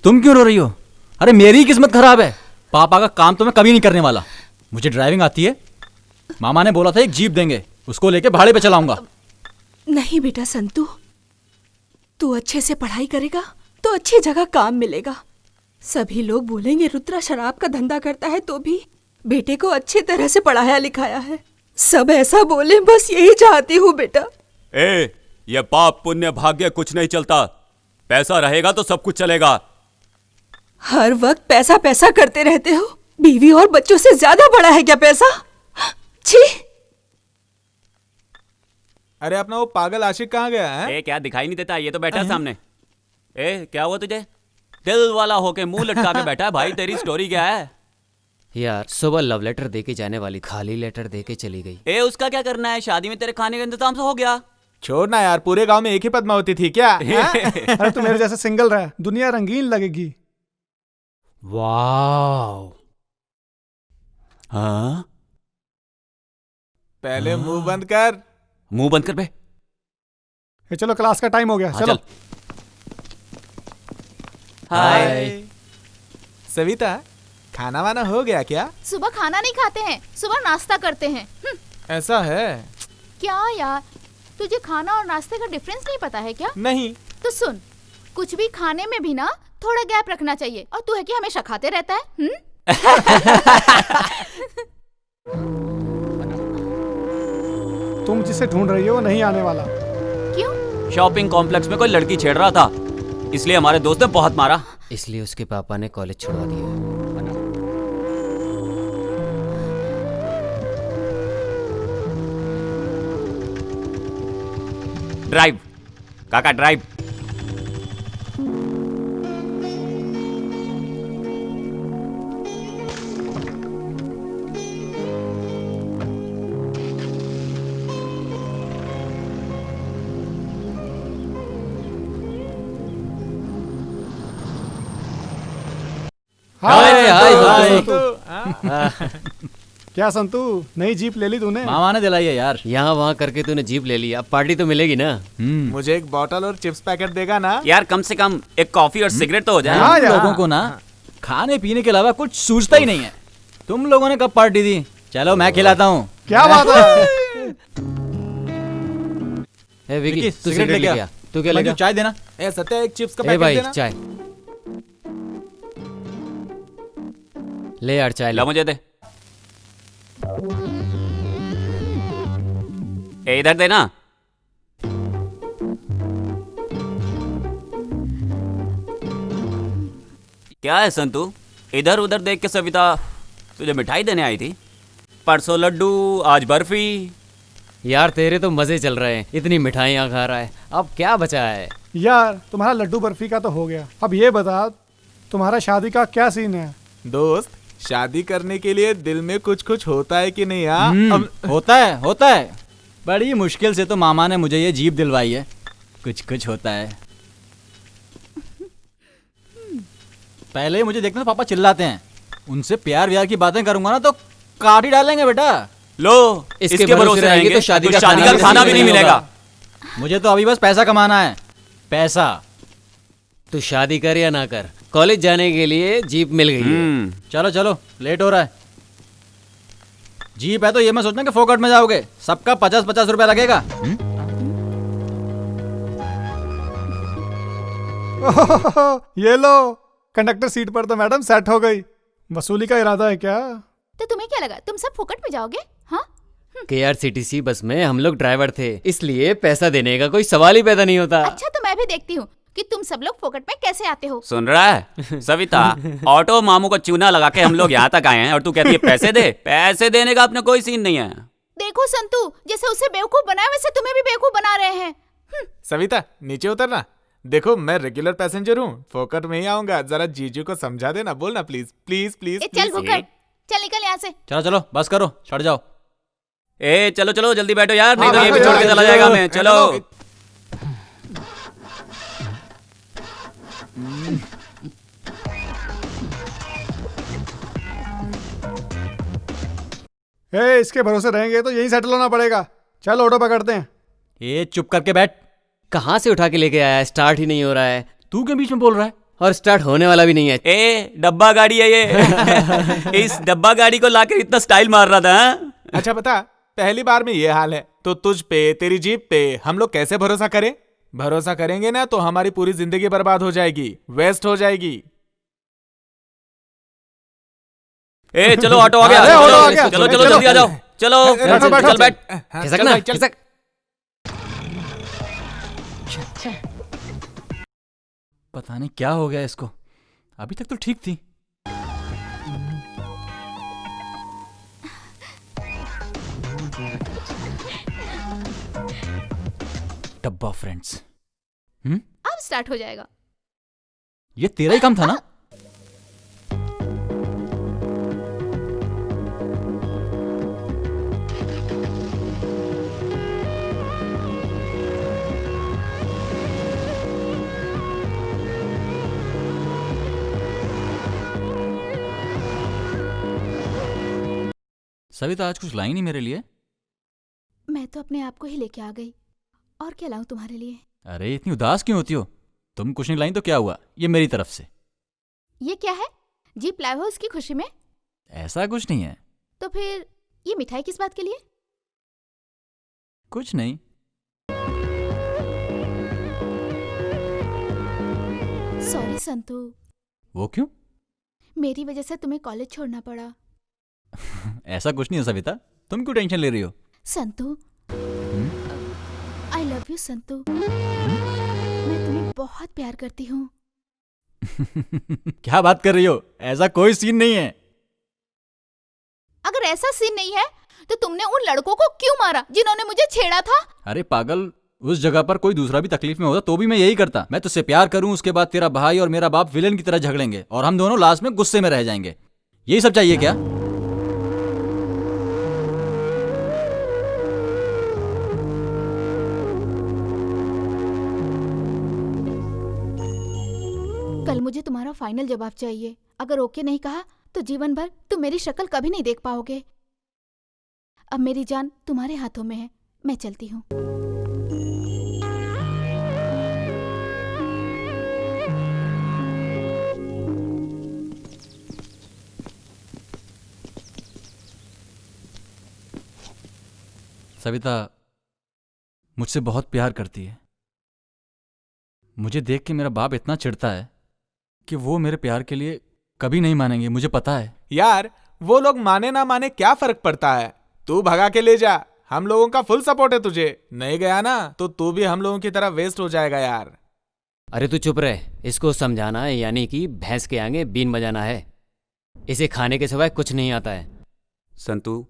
तुम क्यों रो रही हो? अरे मेरी ही किस्मत खराब है। पापा का काम तो मैं कभी नहीं करने वाला। मुझे ड्राइविंग आती है, मामा ने बोला था एक जीप देंगे, उसको लेके भाड़े पे चलाऊंगा। नहीं बेटा संतू, तू अच्छे से पढ़ाई करेगा तो अच्छी जगह काम मिलेगा। सभी लोग बोलेंगे रुद्रा शराब का धंधा करता है, तो भी बेटे को अच्छी तरह से पढ़ाया लिखाया है। सब ऐसा बोले, बस यही चाहती हूँ बेटा। ये पाप पुण्य भाग्य कुछ नहीं चलता, पैसा रहेगा तो सब कुछ चलेगा। हर वक्त पैसा पैसा करते रहते हो। बीवी और बच्चों से ज्यादा बड़ा है क्या पैसा? छी। अरे अपना वो पागल आशिक कहाँ गया है? क्या दिखाई नहीं देता? ये तो बैठा सामने। क्या हुआ तुझे? दिल वाला होके मुंह लटका के बैठा है। भाई तेरी स्टोरी क्या है? यार सुबह लव लेटर देके जाने वाली, खाली लेटर देके चली गई। उसका क्या करना है? शादी में तेरे खाने का इंतजाम तो हो गया। छोड़ना यार, पूरे गांव में एक ही पद्मावती थी क्या? अरे तू मेरे जैसे सिंगल रहा, दुनिया रंगीन लगेगी। वाह। हाँ, पहले मुंह बंद कर। मुंह बंद कर बे। चलो क्लास का टाइम हो गया, चलो। हाय सविता, खाना वाना हो गया क्या? सुबह खाना नहीं खाते हैं, सुबह नाश्ता करते हैं। ऐसा है क्या यार, तुझे खाना और नाश्ते का डिफरेंस नहीं पता है क्या? नहीं। तो सुन, कुछ भी खाने में भी ना थोड़ा गैप रखना चाहिए। और तू है कि हमेशा खाते रहता है। तुम जिसे ढूंढ रही हो वो नहीं आने वाला। क्यों? शॉपिंग कॉम्प्लेक्स में कोई लड़की छेड़ रहा था, इसलिए हमारे दोस्त ने बहुत मारा। इसलिए उसके पापा ने कॉलेज छुड़वा दिया। ड्राइव काका, ड्राइव। क्या संतू, नई जीप ले ली तूने? मामा ने दिलाई है यार। यहाँ वहाँ करके तूने जीप ले ली, अब पार्टी तो मिलेगी ना। मुझे एक बॉटल और चिप्स पैकेट देगा ना? यार कम से कम एक कॉफी और सिगरेट तो हो जाए। हाँ, लोगों को ना खाने पीने के अलावा कुछ सूझता ही नहीं है। तुम लोगों ने कब पार्टी दी? चलो मैं खिलाता हूँ। क्या बात है? विकी, तू सिगरेट लेके आ। तू क्या लेगा? चाय देना। सत्या एक चिप्स का पैकेट भाई देना। चाय ले यार, चाय ला मुझे दे। इधर देना। क्या है संतू, इधर उधर देख के सविता तुझे मिठाई देने आई थी? परसों लड्डू, आज बर्फी। यार तेरे तो मजे चल रहे हैं, इतनी मिठाइयाँ खा रहा है, अब क्या बचा है? यार तुम्हारा लड्डू बर्फी का तो हो गया, अब ये बता तुम्हारा शादी का क्या सीन है? दोस्त, शादी करने के लिए दिल में कुछ कुछ होता है कि नहीं? अब होता है। बड़ी मुश्किल से तो मामा ने मुझे ये जीप दिलवाई है। कुछ कुछ होता है। पहले ही मुझे देखते ना पापा चिल्लाते हैं, उनसे प्यार व्यार की बातें करूंगा ना तो काट ही डालेंगे बेटा। लो, इसके भरोसे रहेंगे तो शादी का खाना भी नहीं मिलेगा। मुझे तो अभी बस पैसा कमाना है, पैसा। तू शादी कर या ना कर, कॉलेज जाने के लिए जीप मिल गई है। चलो चलो, लेट हो रहा है। जीप है तो ये मैं सोचना कि फोकट में जाओगे, सबका 50-50 रुपया लगेगा। ये लो, कंडक्टर सीट पर तो मैडम सेट हो गई। वसूली का इरादा है क्या? तो तुम्हें क्या लगा तुम सब फोकट में जाओगे? हाँ, KRCTC बस में हम लोग ड्राइवर थे, इसलिए पैसा देने का कोई सवाल ही पैदा नहीं होता। अच्छा तो मैं भी देखती हूँ कि तुम सब लोग फोकट में कैसे आते हो। सुन रहा है सविता, ऑटो मामू को चूना लगा के हम लोग यहाँ तक आए हैं और तू कहती है पैसे दे। पैसे देने का अपना कोई सीन नहीं है। देखो संतू, जैसे उसे बेवकूफ बनाया वैसे तुम्हें भी बेवकूफ बना रहे हैं। सविता नीचे उतरना। देखो मैं रेगुलर पैसेंजर हूँ, फोकट में ही आऊंगा। जरा जीजू को समझा देना, बोलना प्लीज प्लीज प्लीज। चल भुक्कड़, चल निकल यहाँ से। चलो चलो बस करो, चढ़ जाओ। चलो चलो जल्दी बैठो यार, नहीं तो ये भी छोड़ के चला जाएगा मैं। चलो इसके भरोसे रहेंगे तो यही सेटल होना पड़ेगा। चल ऑटो पकड़ते हैं। ये चुप करके बैठ। कहाँ से उठा के लेके आया है? स्टार्ट ही नहीं हो रहा है। तू के बीच में बोल रहा है? और स्टार्ट होने वाला भी नहीं है। डब्बा गाड़ी है ये। इस डब्बा गाड़ी को लाकर इतना स्टाइल मार रहा था। अच्छा बता, पहली बार में ये हाल है, तो तुझ पे, तेरी जीप पे हम लोग कैसे भरोसा करें? भरोसा करेंगे ना तो हमारी पूरी जिंदगी बर्बाद हो जाएगी, वेस्ट हो जाएगी। ए चलो ऑटो आ गया, चलो चलो जल्दी आ जाओ, चलो चल बैठ, खिसक ना, खिसक। पता नहीं क्या हो गया इसको, अभी तक तो ठीक थी। डब्बा फ्रेंड्स। अब स्टार्ट हो जाएगा। ये तेरा ही काम था ना? सविता आज कुछ लाई नहीं मेरे लिए? मैं तो अपने आप को ही लेके आ गई, और क्या लाऊं तुम्हारे लिए? अरे इतनी उदास क्यों होती हो? तुम कुछ नहीं लाई तो क्या हुआ, ये मेरी तरफ से। ये क्या है? जीप लाए हो उसकी खुशी में? ऐसा कुछ नहीं है। तो फिर ये मिठाई किस बात के लिए? कुछ नहीं। सॉरी संतू। वो क्यों? मेरी वजह से तुम्हें कॉलेज छोड़ना पड़ा। ऐसा कुछ नहीं है सविता, तुम क्यों टेंशन ले रही हो? Santu, I love you Santu. मैं तुम्हें बहुत प्यार करती हूँ। क्या बात कर रही हो? ऐसा कोई सीन नहीं है। अगर ऐसा सीन नहीं है तो तुमने उन लड़कों को क्यों मारा जिन्होंने मुझे छेड़ा था? अरे पागल, उस जगह पर कोई दूसरा भी तकलीफ में होता तो भी मैं यही करता। मैं तुझसे प्यार करूं, उसके बाद तेरा भाई और मेरा बाप विलेन की तरह झगड़ेंगे और हम दोनों लास्ट में गुस्से में रह जाएंगे। यही सब चाहिए क्या? कल मुझे तुम्हारा फाइनल जवाब चाहिए। अगर ओके नहीं कहा तो जीवन भर तुम मेरी शक्ल कभी नहीं देख पाओगे। अब मेरी जान तुम्हारे हाथों में है, मैं चलती हूँ। सविता मुझसे बहुत प्यार करती है। मुझे देख के मेरा बाप इतना चिढ़ता है कि वो मेरे प्यार के लिए कभी नहीं मानेंगे, मुझे पता है। यार वो लोग माने ना माने क्या फर्क पड़ता है? तू भगा के ले जा, हम लोगों का फुल सपोर्ट है तुझे। नहीं गया ना तो तू भी हम लोगों की तरह वेस्ट हो जाएगा यार। अरे तू चुप रहे, इसको समझाना है यानी कि भैंस के आगे बीन बजाना है। इसे खाने के सिवाय कुछ नहीं आता है। संतू,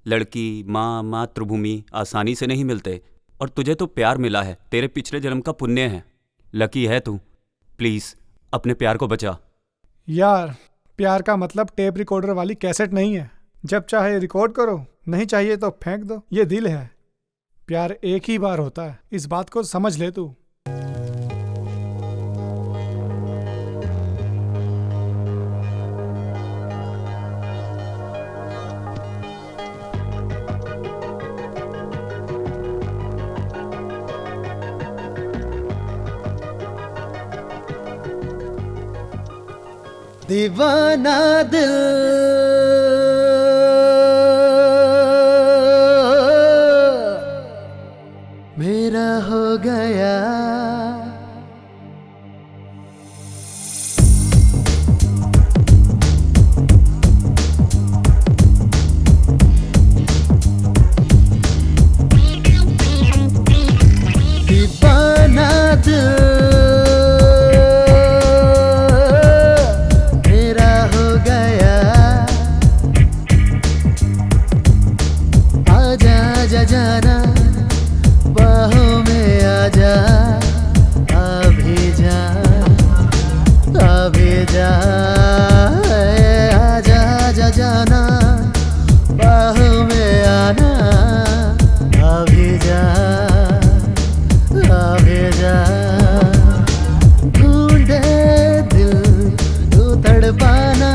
लड़की, माँ, मातृभूमि आसानी से नहीं मिलते, और तुझे तो प्यार मिला है, तेरे पिछले जन्म का पुण्य है। लकी है तू। प्लीज अपने प्यार को बचा। यार प्यार का मतलब टेप रिकॉर्डर वाली कैसेट नहीं है। जब चाहे रिकॉर्ड करो, नहीं चाहिए तो फेंक दो। ये दिल है, प्यार एक ही बार होता है, इस बात को समझ ले तू। दीवाना दिल मेरा हो गया। दीवाना दिल जाना बाहों में आजा, अभी जा आजा जा जाना बाहों में आना, अभी जा ढूंढे दिल तू तड़पाना।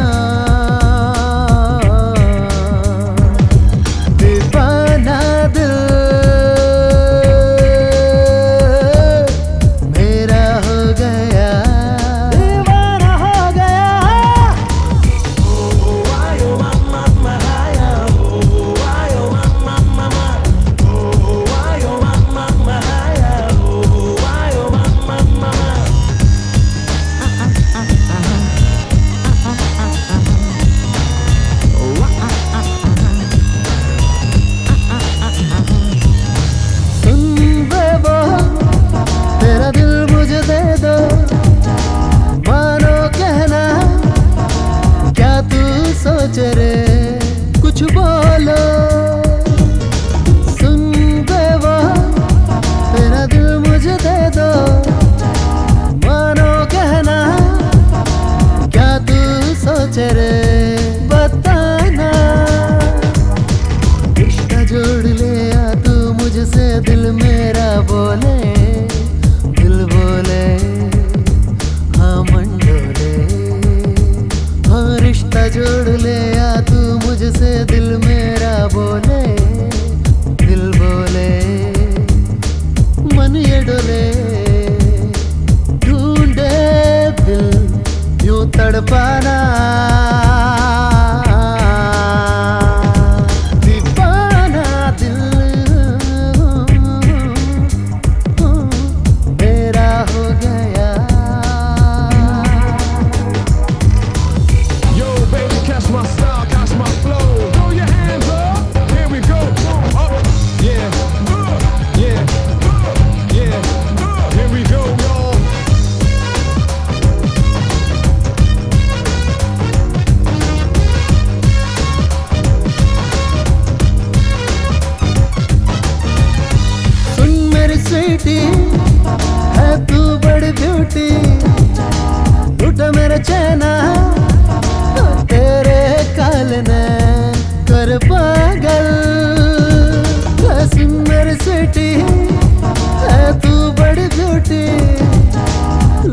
मुझे दे दो, मानो कहना क्या तू सोचे रे, बताना। रिश्ता जोड़ ले आ तू मुझसे, दिल मेरा बोले, दिल बोले हाँ मन डोले। हाँ रिश्ता जोड़ ले आ तू मुझसे, दिल मेरा बोले, दिल बोले मन ये डोले। ढूंढे दिल यूं तड़पाना, दीवाना दिल मेरा हो गया। Yo, baby, catch my style, catch my flow. Throw your hands up, here we go. Up, yeah, yeah, yeah. Here we go, y'all. सुन मेरी स्वीटी, है तू बड़ी ब्यूटी, लूटा मेरा चैना, तेरे काल ने कर पागल। सुन मेरी स्वीटी, है तू बड़ी ब्यूटी,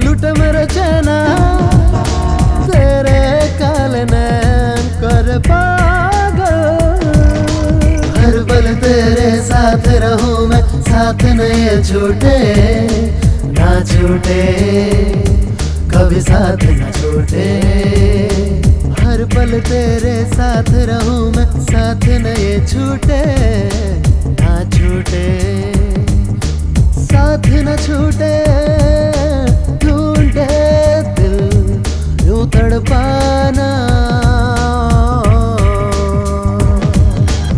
लूटा मेरा चैना, तेरे काल ने कर पागल। हर पल तेरे साथ रहूं मैं, साथ नहीं छूटे, ना छूटे, कभी साथ ना छूटे। हर पल तेरे साथ रहूं मैं, साथ नहीं छूटे, ना छूटे, साथ न छूटे। ढूंढे दिल यूं तड़पाना,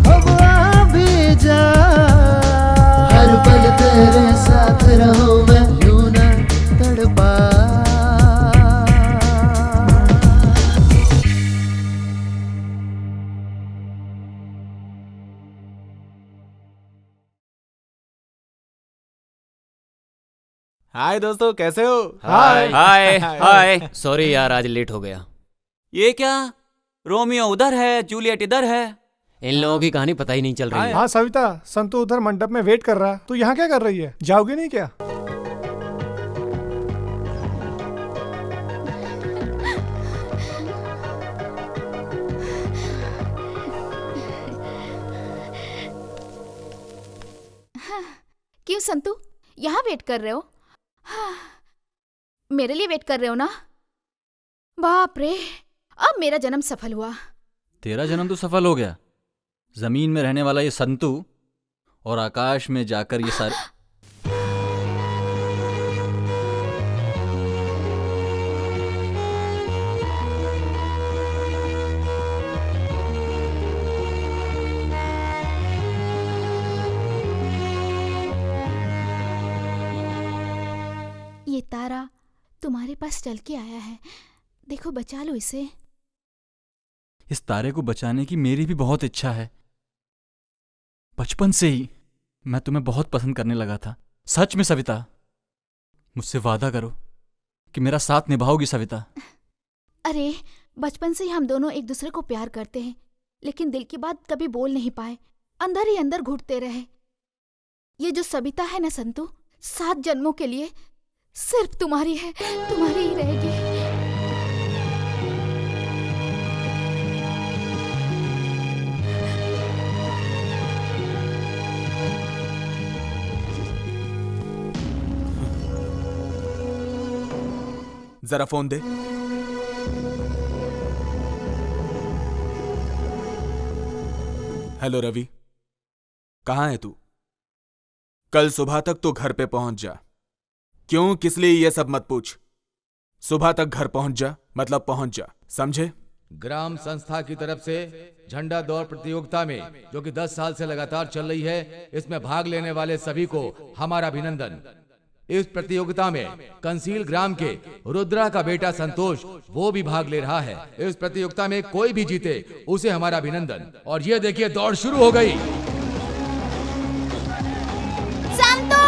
अब आ भी जा। हर पल तेरे साथ रहूं मैं, यूं न तड़पा। हाय दोस्तों, कैसे हो? हाय हाय हाय। सॉरी यार, आज लेट हो गया। ये क्या, रोमियो उधर है, जूलियट इधर है। इन लोगों की कहानी पता ही नहीं चल रही है। हाँ सविता, संतू उधर मंडप में वेट कर रहा है। तू यहाँ क्या कर रही है? जाओगे नहीं क्या? क्यों संतू, यहाँ वेट कर रहे हो? हाँ, मेरे लिए वेट कर रहे हो ना? बाप रे, अब मेरा जन्म सफल हुआ। तेरा जन्म तो सफल हो गया। जमीन में रहने वाला ये संतू और आकाश में जाकर ये सारे ये तारा तुम्हारे पास चल के आया है, देखो बचा लो इसे। इस तारे को बचाने की मेरी भी बहुत इच्छा है। बचपन से ही मैं तुम्हें बहुत पसंद करने लगा था। सच में सविता, मुझसे वादा करो कि मेरा साथ निभाओगी सविता। अरे बचपन से ही हम दोनों एक दूसरे को प्यार करते हैं, लेकिन दिल की बात कभी बोल नहीं पाए, अंदर ही अंदर घुटते रहे। ये जो सविता है ना संतू, 7 जन्मों के लिए सिर्फ तुम्हारी है, तुम्हारी ही रहेगी। जरा फोन दे। हेलो रवि, कहाँ है तू? कल सुबह तक तो घर पे पहुंच जा। क्यों, किस लिए, ये सब मत पूछ। सुबह तक घर पहुंच जा, मतलब पहुंच जा, समझे? ग्राम संस्था की तरफ से झंडा दौड़ प्रतियोगिता में, जो कि 10 साल से लगातार चल रही है, इसमें भाग लेने वाले सभी को हमारा अभिनंदन। इस प्रतियोगिता में कंसील ग्राम के रुद्रा का बेटा संतोष, वो भी भाग ले रहा है। इस प्रतियोगिता में कोई भी जीते उसे हमारा अभिनंदन। और ये देखिए, दौड़ शुरू हो गई। संतू,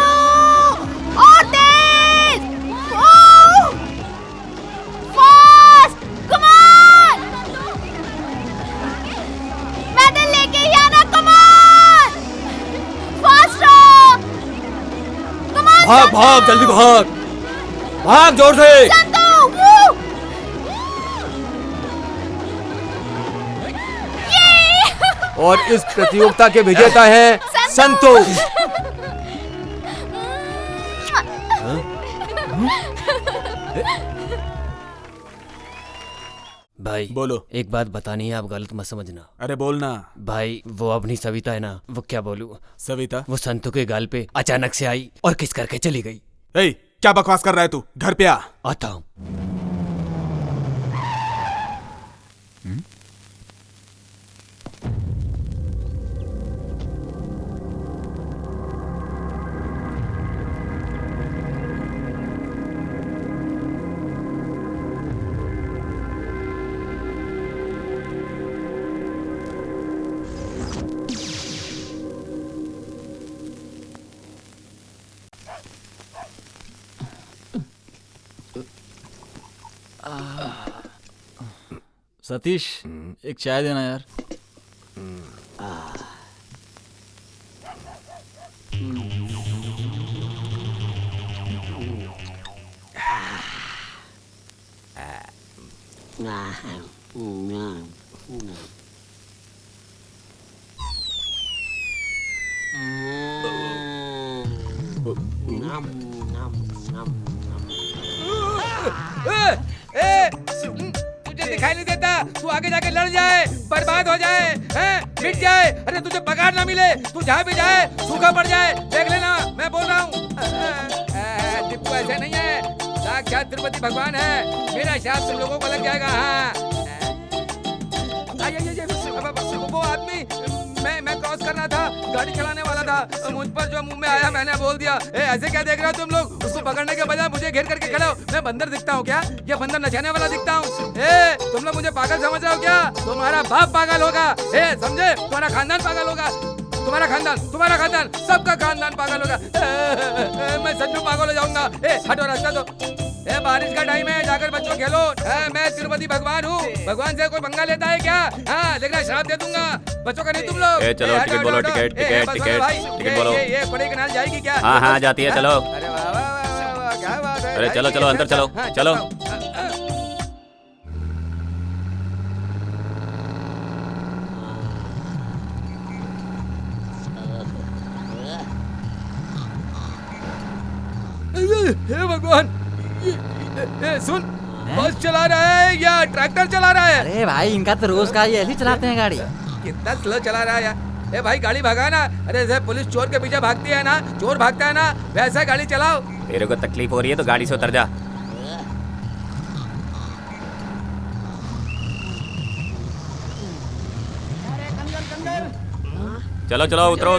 भाग भाग जल्दी भाग, भाग जोर से। और इस प्रतियोगिता के विजेता हैं संतोष। भाई बोलो। एक बात बतानी है, आप गलत मत समझना। अरे बोलना भाई, वो अपनी सविता है ना, वो क्या बोलूं, सविता वो संतू के गाल पे अचानक से आई और किस करके चली गई। ए, क्या बकवास कर रहा है तू? घर पे आ। आता हूँ। सतीश, एक चाय देना यार। तुझे दिखाई नहीं देता? तू आगे जाके लड़ जाए, बर्बाद हो जाए, हैं? मिट जाए। अरे तुझे पगार ना मिले, तू जहाँ भी जाए सूखा पड़ जाए। देख लेना, मैं बोल रहा हूँ। टिप्पू ऐसे नहीं है, साक्षात तिरुपति भगवान है। मेरा शाप तुम लोगों को लग जाएगा। हाँ वो आदमी, मैं क्रॉस करना था, गाड़ी चलाने वाला था, मुझ पर जो मुंह में आया मैंने बोल दिया। ऐसे क्या देख रहे हो तुम लोग? उसको पकड़ने के बजाय मुझे घेर करके खड़े हो। मैं बंदर दिखता हूँ क्या? ये बंदर नचाने वाला दिखता हूँ? तुम लोग मुझे पागल समझ रहे हो क्या? तुम्हारा बाप पागल होगा, समझे? तुम्हारा खानदान पागल होगा, तुम्हारा खानदान सबका खानदान पागल होगा। मैं सच में पागल हो जाऊंगा। हटो, रास्ता दो। बारिश का टाइम है, जाकर बच्चों खेलो। मैं तिरुपति भगवान हूँ, भगवान से कोई पंगा लेता है क्या? हाँ, देखना, श्राप दे दूंगा बच्चों का, नहीं तुम लोग। चलो टिकट बोलो, टिकट बोलो। ये कोडाईकनाल जाएगी क्या? हाँ जाती है, चलो। अरे वाह वाह वाह वाह, क्या बात है। अरे चलो अंदर चलो, चलो। हे भगवान, सुन, बस चला रहा है या ट्रैक्टर चला रहा है? अरे भाई, इनका तो रोज का ये ऐसे चलाते हैं गाड़ी। कितना स्लो चला रहा है यार। भाई गाड़ी भगा ना। अरे जैसे पुलिस चोर के पीछे भागती है ना, चोर भागता है ना, वैसा गाड़ी चलाओ। तेरे को तकलीफ हो रही है तो गाड़ी से उतर जा। चलो उतरो।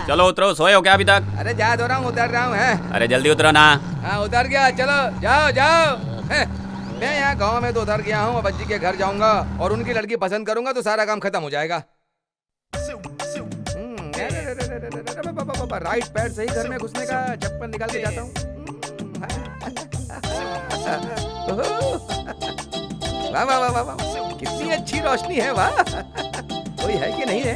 चलो उतरो, सोए हो क्या अभी तक? अरे जा दो रहा हूँ, उतर रहा हूँ। अरे जल्दी उतरो ना। हाँ उतर गया, चलो जाओ। मैं यहाँ गांव में तो उतर गया हूँ, अब अज्जी के घर जाऊंगा और उनकी लड़की पसंद करूंगा तो सारा काम खत्म हो जाएगा। राइट पैर से ही घर में घुसने का चप्पल निकाल के जाता हूँ। वाह वाह वाह वाह, कितनी अच्छी रोशनी है। वाह, कोई है कि नहीं है?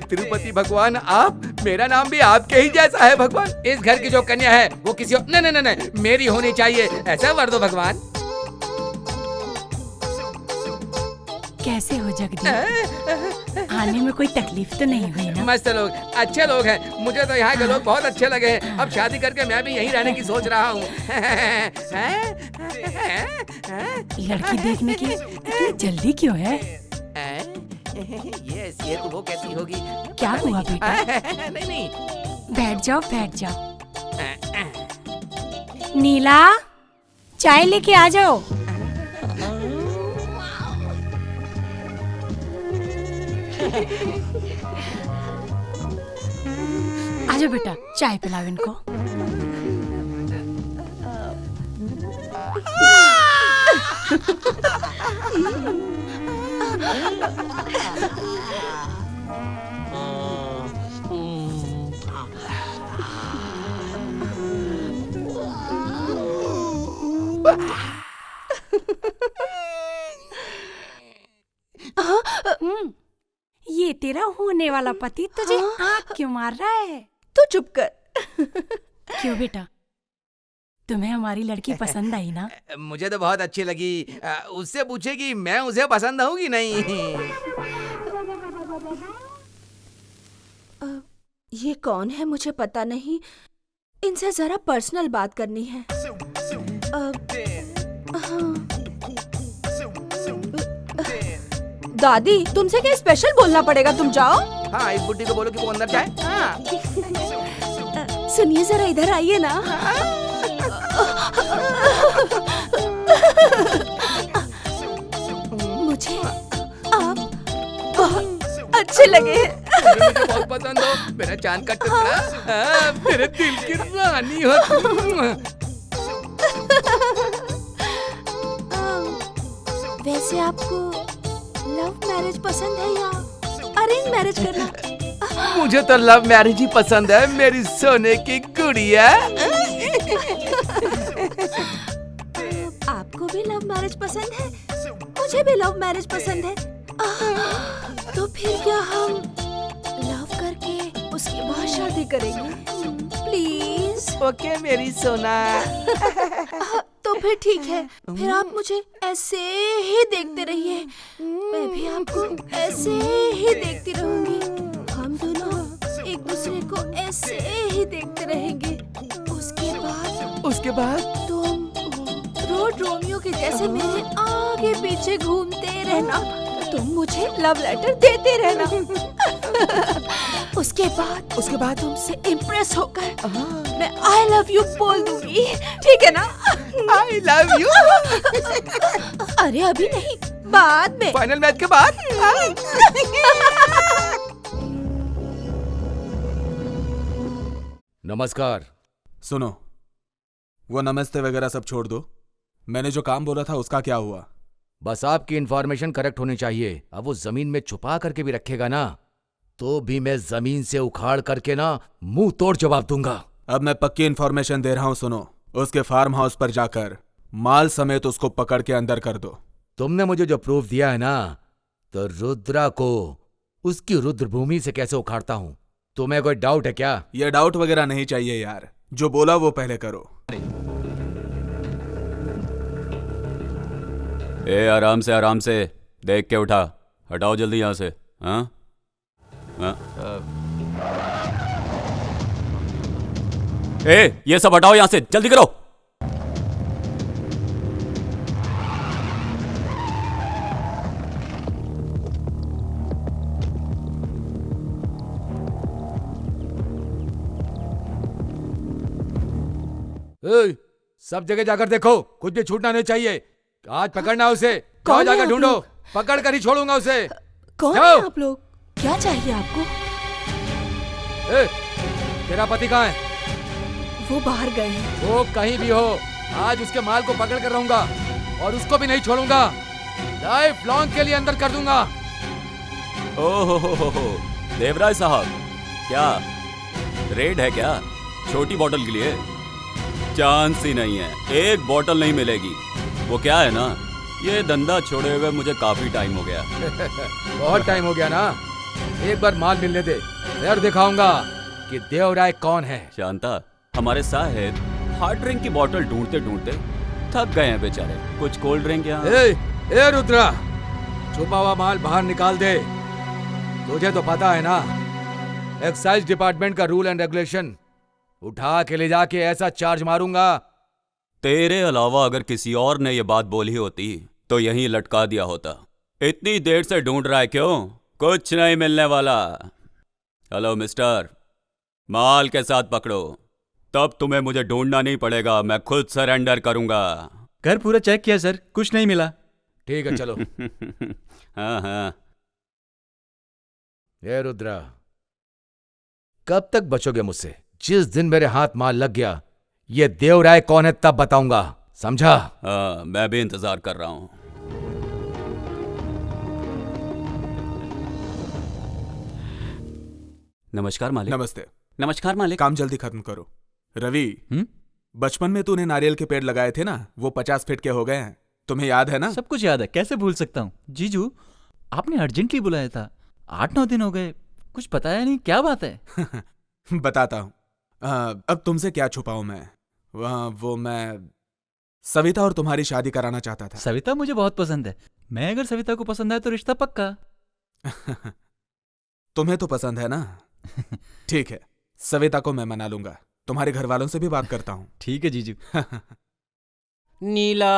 तिरुपति भगवान, आप, मेरा नाम भी आपके ही जैसा है भगवान। इस घर की जो कन्या है वो किसी नहीं, मेरी होनी चाहिए, ऐसा वर दो भगवान। कैसे हो जगदीश? आने में कोई तकलीफ तो नहीं हुई ना? मस्त लोग, अच्छे लोग हैं। मुझे तो यहाँ के लोग बहुत अच्छे लगे हैं। अब शादी करके मैं भी यहीं रहने की सोच रहा हूँ। लड़की देखने की इतनी जल्दी क्यों है? ये तो वो कैसी होगी? क्या हुआ बेटा? नहीं, बैठ जाओ। नीला, चाय लेके आ जाओ। आजा बेटा, चाय पिलाओ इनको। ये तेरा होने वाला पति तुझे आँख क्यों मार रहा है? तू चुप कर। क्यों बेटा, तुम्हें हमारी लड़की पसंद आई ना? मुझे तो बहुत अच्छी लगी। उससे पूछे कि मैं उसे पसंद हूँ कि नहीं। ये कौन है मुझे पता नहीं, इनसे जरा पर्सनल बात करनी है। दादी, तुमसे क्या स्पेशल बोलना पड़ेगा, तुम जाओ। हाँ, इस बुड्ढी को बोलो कि वो अंदर जाए। हाँ। सुनिए, जरा इधर आइए ना। मुझे आप बहुत अच्छे लगे हैं। मुझे बहुत पसंद हो, मेरा चांद का टुकड़ा, मेरे दिल की रानी हो। वैसे आपको लव मैरिज पसंद है या अरेंज मैरिज करना? मुझे तो लव मैरिज ही पसंद है, मेरी सोने की गुड़िया। आपको भी लव मैरिज पसंद है? मुझे भी लव मैरिज पसंद है। तो फिर क्या हम लव करके उसके बाद शादी करेंगे? प्लीज। ओके मेरी सोना। तो फिर ठीक है, फिर आप मुझे ऐसे ही देखते रहिए, मैं भी आपको ऐसे ही देखती रहूंगी। हम दोनों एक दूसरे को ऐसे ही देखते रहेंगे। उसके बाद तुम रोड रोमियो के जैसे मेरे आगे पीछे घूमते रहना, तुम मुझे लव लेटर देते रहना। उसके बाद तुमसे इम्प्रेस होकर मैं आई लव यू बोल दूंगी, ठीक है ना? I love you. अरे अभी नहीं, बाद में, फाइनल मैच के बाद। नमस्कार। सुनो, वो नमस्ते वगैरह सब छोड़ दो। मैंने जो काम बोला था उसका क्या हुआ? बस आपकी इंफॉर्मेशन करेक्ट होनी चाहिए। अब वो जमीन में छुपा करके भी रखेगा ना, तो भी मैं जमीन से उखाड़ करके ना मुंह तोड़ जवाब दूंगा। अब मैं पक्की इंफॉर्मेशन दे रहा हूँ, सुनो। उसके फार्म हाउस पर जाकर माल समेत उसको पकड़ के अंदर कर दो। तुमने मुझे जो प्रूफ दिया है ना, तो रुद्रा को उसकी रुद्रभूमि से कैसे उखाड़ता हूं? तुम्हें कोई डाउट है क्या? ये डाउट वगैरह नहीं चाहिए यार, जो बोला वो पहले करो। आराम से देख के उठा। हटाओ जल्दी यहाँ से। हाँ ये सब हटाओ यहाँ से, जल्दी करो। सब जगह जाकर देखो, कुछ भी छूटना नहीं चाहिए। आज पकड़ना उसे। जाओ जाकर ढूंढो, पकड़ कर ही छोड़ूंगा उसे। कौन है आप लोग? क्या चाहिए आपको? तेरा पति कहाँ है? वो बाहर गए हैं। वो कहीं भी हो, आज उसके माल को पकड़ कर रहूंगा और उसको भी नहीं छोड़ूंगा। लाइफ लॉन्ग के लिए अंदर कर दूंगा। ओहो देवराज साहब, क्या रेड है क्या? छोटी बोतल के लिए चांस ही नहीं है, एक बोतल नहीं मिलेगी। वो क्या है ना, ये धंधा छोड़े हुए मुझे काफी टाइम हो गया। बहुत टाइम हो गया ना। एक बार माल मिलने दे, फिर दिखाऊंगा कि देवराय कौन है। शांता, हमारे साहेब हार्ड ड्रिंक की बोतल ढूंढते ढूंढते थक गए हैं बेचारे। कुछ कोल्ड ड्रिंक यहाँ? ए रुद्रा, छुपा हुआ माल बाहर निकाल दे। तुझे तो पता है ना, एक्साइज डिपार्टमेंट का रूल एंड रेगुलेशन। उठा के ले जाके ऐसा चार्ज मारूंगा। तेरे अलावा अगर किसी और ने ये बात बोली होती तो यहीं लटका दिया होता। इतनी देर से ढूंढ रहा है क्यों? कुछ नहीं मिलने वाला। हेलो मिस्टर, माल के साथ पकड़ो, तब तुम्हें मुझे ढूंढना नहीं पड़ेगा, मैं खुद सरेंडर करूंगा। घर पूरा चेक किया सर, कुछ नहीं मिला। ठीक है चलो। हाँ। ये रुद्रा, कब तक बचोगे मुझसे? जिस दिन मेरे हाथ माल लग गया, ये देवराय कौन है तब बताऊंगा, समझा? हाँ, मैं भी इंतजार कर रहा हूं। नमस्कार मालिक। नमस्ते। नमस्कार मालिक। काम जल्दी खत्म करो। रवि, बचपन में तूने नारियल के पेड़ लगाए थे ना, वो 50 फीट के हो गए हैं, तुम्हें याद है ना? सब कुछ याद है, कैसे भूल सकता हूँ जीजू। आपने अर्जेंटली बुलाया था, 8-9 दिन हो गए, कुछ बताया नहीं, क्या बात है? बताता हूँ। अब तुमसे क्या छुपाऊं मैं। वो मैं सविता और तुम्हारी शादी कराना चाहता था। सविता मुझे बहुत पसंद है। मैं अगर सविता को पसंद आया तो रिश्ता पक्का। तुम्हें तो पसंद है ना? ठीक है, सविता को मैं मना लूंगा। तुम्हारे घर वालों से भी बात करता हूँ। ठीक है जीजू। नीला,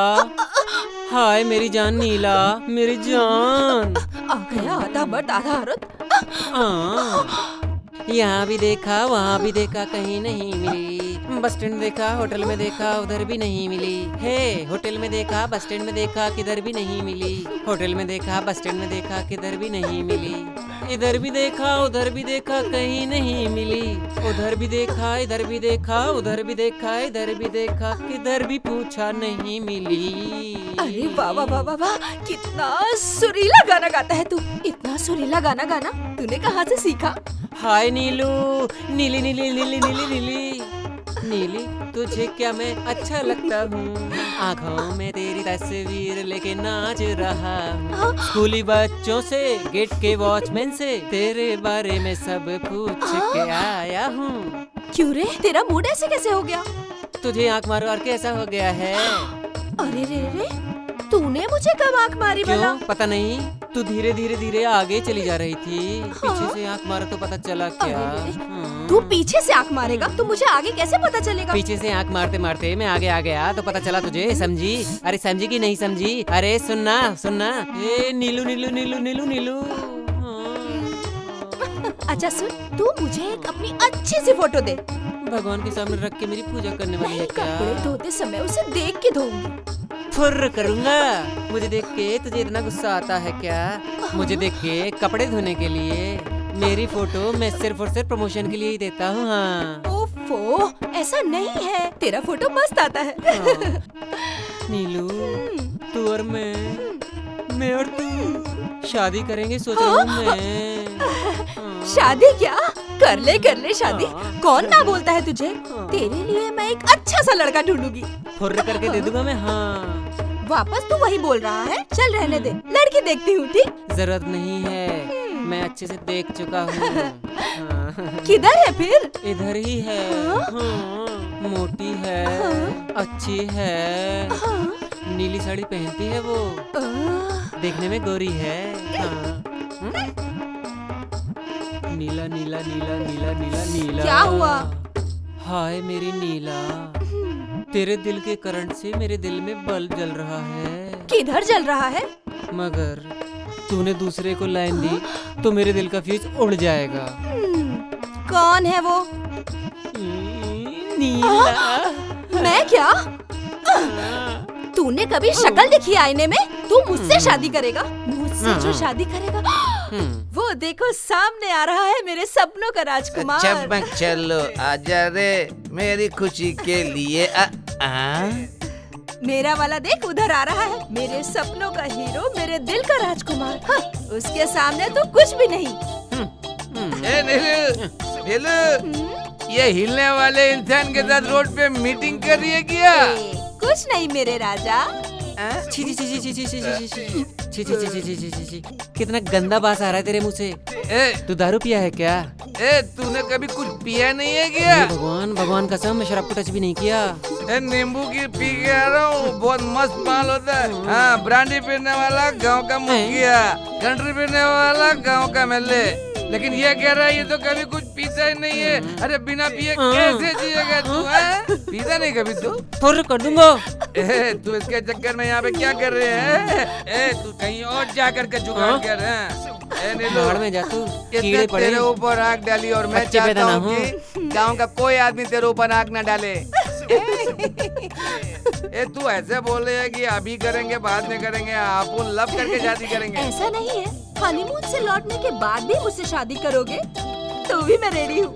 हाय मेरी जान नीला, मेरी जान। आ गया आधा मर्द आधा औरत। यहाँ भी देखा वहाँ भी देखा, कहीं नहीं मिली। बस स्टैंड देखा, होटल में देखा, उधर भी नहीं मिली। हे, होटल में देखा, बस स्टैंड में देखा, किधर भी नहीं मिली। होटल में देखा, बस स्टैंड में देखा, किधर भी नहीं मिली। इधर भी देखा, उधर भी देखा, कहीं नहीं मिली। उधर भी देखा, इधर भी देखा, उधर भी देखा, इधर भी देखा, किधर भी पूछा नहीं मिली। अरे वाह वाह वाह वाह वाह, कितना सुरीला गाना गाता है तू। इतना सुरीला गाना गाना तूने कहाँ से सीखा? हाय नीलू, नीली नीली नीली नीली नीली नीली, तुझे क्या मैं अच्छा लगता हूँ? आँखों में तेरी तस्वीर लेके नाच रहा हूँ। स्कूली बच्चों से, गेट के वॉचमैन से तेरे बारे में सब पूछ के आया हूँ। क्यों रे, तेरा मूड ऐसे कैसे हो गया? तुझे आँख मार मार के ऐसा हो गया है। अरे रे रे, तूने मुझे कब आँख मारी भला? क्यों पता नहीं, तू धीरे धीरे धीरे आगे चली जा रही थी। पीछे से आँख मारा तो पता चला क्या? तू पीछे से आँख मारेगा तो मुझे आगे कैसे पता चलेगा? पीछे से आँख मारते मारते मैं आगे आ गया तो पता चला तुझे। समझी? अरे समझी कि नहीं समझी? अरे सुनना सुनना, ए नीलू नीलू नीलू नीलू नीलू। अच्छा सुन, तू मुझे एक अपनी अच्छी सी फोटो दे। भगवान के सामने रख के मेरी पूजा करने वाली है क्या? कपड़े धोते समय उसे देख के धोऊंगी। फुर्र करूंगा। मुझे देख के तुझे इतना गुस्सा आता है क्या? मुझे देख के कपड़े धोने के लिए मेरी फोटो मैं सिर्फ और सिर्फ प्रमोशन के लिए ही देता हूँ। हाँ। ओफो, ऐसा नहीं है, तेरा फोटो मस्त आता है। नीलू, तू और मैं और तू शादी करेंगे सोच रहा हूँ मैं। शादी क्या? कर ले शादी। कौन ना बोलता है तुझे? तेरे लिए मैं एक अच्छा सा लड़का ढूंढूंगी। फुर्र करके दे दूंगा मैं। हाँ। वापस तू वही बोल रहा है? चल रहने दे, लड़की देखती हूँ। ठीक? जरूरत नहीं है, मैं अच्छे से देख चुका हूँ। किधर है फिर? इधर ही है। हाँ। मोटी है, अच्छी है, नीली साड़ी पहनती है वो, देखने में गोरी है। हाँ। नीला नीला नीला नीला नीला नीला। क्या हुआ? हाय मेरी नीला, तेरे दिल के करंट से मेरे दिल में बल्ब जल रहा है। किधर जल रहा है? मगर तूने दूसरे को लाइन दी तो मेरे दिल का फ्यूज उड़ जाएगा। कौन है वो? नीला। मैं क्या? तूने कभी शक्ल देखी आईने में? तू मुझसे शादी करेगा? मुझसे जो शादी करेगा, वो देखो सामने आ रहा है मेरे सपनों का राजकुमार। चमक चलो आजा रे मेरी खुशी के लिए। मेरा वाला देख उधर आ रहा है, मेरे सपनों का हीरो, मेरे दिल का राजकुमार। हाँ, उसके सामने तो कुछ भी नहीं। नीलू, ये हिलने वाले इंसान के साथ रोड पे मीटिंग कर रही है क्या? कुछ नहीं मेरे राजा। छी छी छी छी छी छी छी छी छी छी छी छी छी छी, कितना गंदा बास आ रहा है तेरे मुंह से। तू दारू पिया है क्या? तूने कभी कुछ पिया नहीं है क्या? भगवान भगवान कसम, मैं शराब को टच भी नहीं किया। नींबू की पी के आ रहा हूँ, बहुत मस्त माल होता है। हाँ, ब्रांडी पीने वाला गांव का मुखिया, कंट्री पीने वाला गांव का एमएलए, लेकिन ये कह रहा है ये तो कभी कुछ पीता ही नहीं है। अरे बिना पिए कैसे जिएगा तू? पीता नहीं कभी तू? फुर्र कर दूंगा। तू इसके चक्कर में यहाँ पे क्या कर रहे हैं? तू कहीं और जा कर के जुगाड़ कर। बाहर में जा तू, कीड़े पड़े। तेरे ऊपर आग डाली और मैं चाहता हूँ कि गाँव का कोई आदमी तेरे ऊपर आग न डाले। तू ऐसे बोल रही है कि अभी करेंगे बाद में करेंगे, आप लव करके शादी करेंगे। ऐसा नहीं है, हनीमून से लौटने के बाद भी मुझसे शादी करोगे तो भी मैं रेडी हूँ।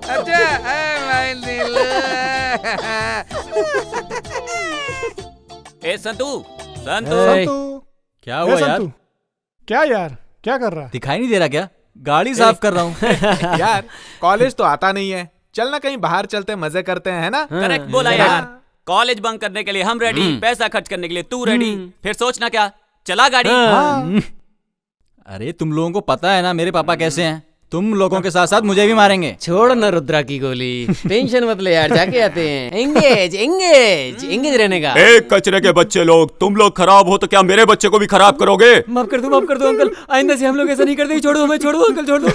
ए संतू, संतू, क्या हुआ यार? क्या यार, क्या कर रहा? दिखाई नहीं दे रहा क्या? गाड़ी साफ कर रहा हूँ। यार कॉलेज तो आता नहीं है, चलना कहीं बाहर चलते मजे करते हैं, है ना? करेक्ट बोला यार। कॉलेज बंक करने के लिए हम रेडी, पैसा खर्च करने के लिए तू रेडी, फिर सोचना क्या? चला गाड़ी। अरे तुम लोगों को पता है ना मेरे पापा कैसे हैं। तुम लोगों के साथ साथ मुझे भी मारेंगे। छोड़ ना रुद्रा की गोली, टेंशन मत ले यार, जाके आते हैं। एंगेज एंगेज एंगेज रहने का। एक कचरे के बच्चे लोग, तुम लोग खराब हो तो क्या मेरे बच्चे को भी खराब करोगे? माफ कर दो अंकल, आइंदा से हम लोग ऐसा नहीं करते। छोड़ दो हमें, छोड़ दो अंकल, छोड़ दो।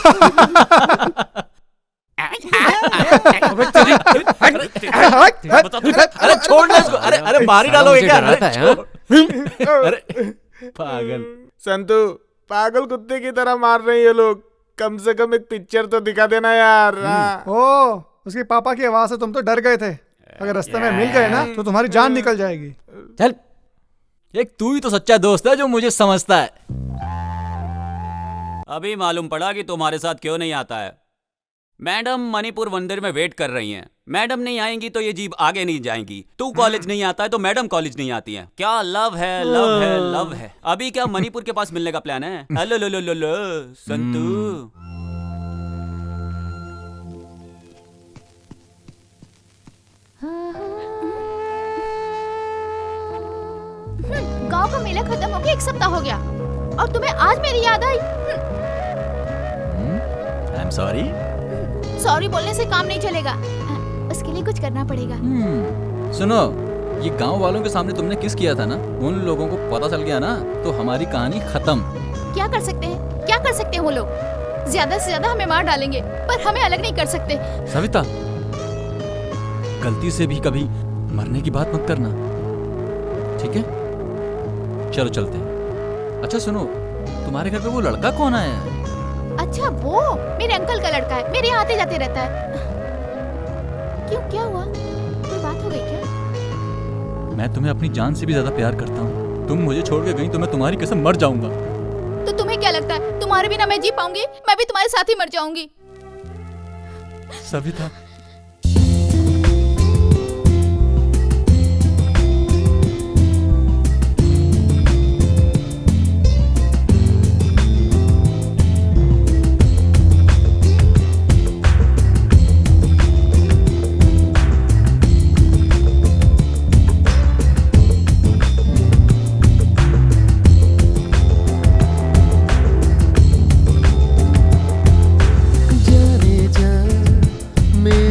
अरे छोड़ना इसको। अरे मार ही डालोगे क्या? अरे पागल संतू, पागल कुत्ते की तरह मार रहे हैं ये लोग। कम से कम एक पिक्चर तो दिखा देना यार। ओ, उसके पापा की आवाज से तुम तो डर गए थे। अगर रास्ते में मिल गए ना तो तुम्हारी जान निकल जाएगी। चल, एक तू ही तो सच्चा दोस्त है जो मुझे समझता है। अभी मालूम पड़ा कि तुम्हारे साथ क्यों नहीं आता है। मैडम मणिपुर मंदिर में वेट कर रही हैं। मैडम नहीं आएंगी तो ये जीप आगे नहीं जाएंगी। तू कॉलेज नहीं आता है तो मैडम कॉलेज नहीं आती है। क्या लव है, लव है, लव है। अभी क्या मणिपुर के पास मिलने का प्लान है? हेलो लो लो लो लो संतू। गांव का मेला खत्म होके 1 सप्ताह हो गया और तुम्हें आज मेरी याद आई। I am sorry. सॉरी बोलने से काम नहीं चलेगा, उसके लिए कुछ करना पड़ेगा। सुनो, ये गांव वालों के सामने तुमने किस किया था ना, उन लोगों को पता चल गया ना तो हमारी कहानी खत्म। क्या कर सकते हैं, क्या कर सकते हैं वो लोग? ज्यादा से ज्यादा हमें मार डालेंगे पर हमें अलग नहीं कर सकते। सविता, गलती से भी कभी मरने की बात मत करना, ठीक है? चलो चलते हैं। अच्छा सुनो, तुम्हारे घर पे वो लड़का कौन आया है? अच्छा वो मेरे अंकल का लड़का है, मेरे यहाँ आते जाते रहता है। क्यों, क्या हुआ? कोई बात हो गई क्या? मैं तुम्हें अपनी जान से भी ज्यादा प्यार करता हूँ। तुम मुझे छोड़ के गई तो मैं तुम्हारी कसम मर जाऊंगा। तो तुम्हें क्या लगता है तुम्हारे बिना मैं जी पाऊंगी? मैं भी तुम्हारे साथ ही मर जाऊंगी। सविता, मेरे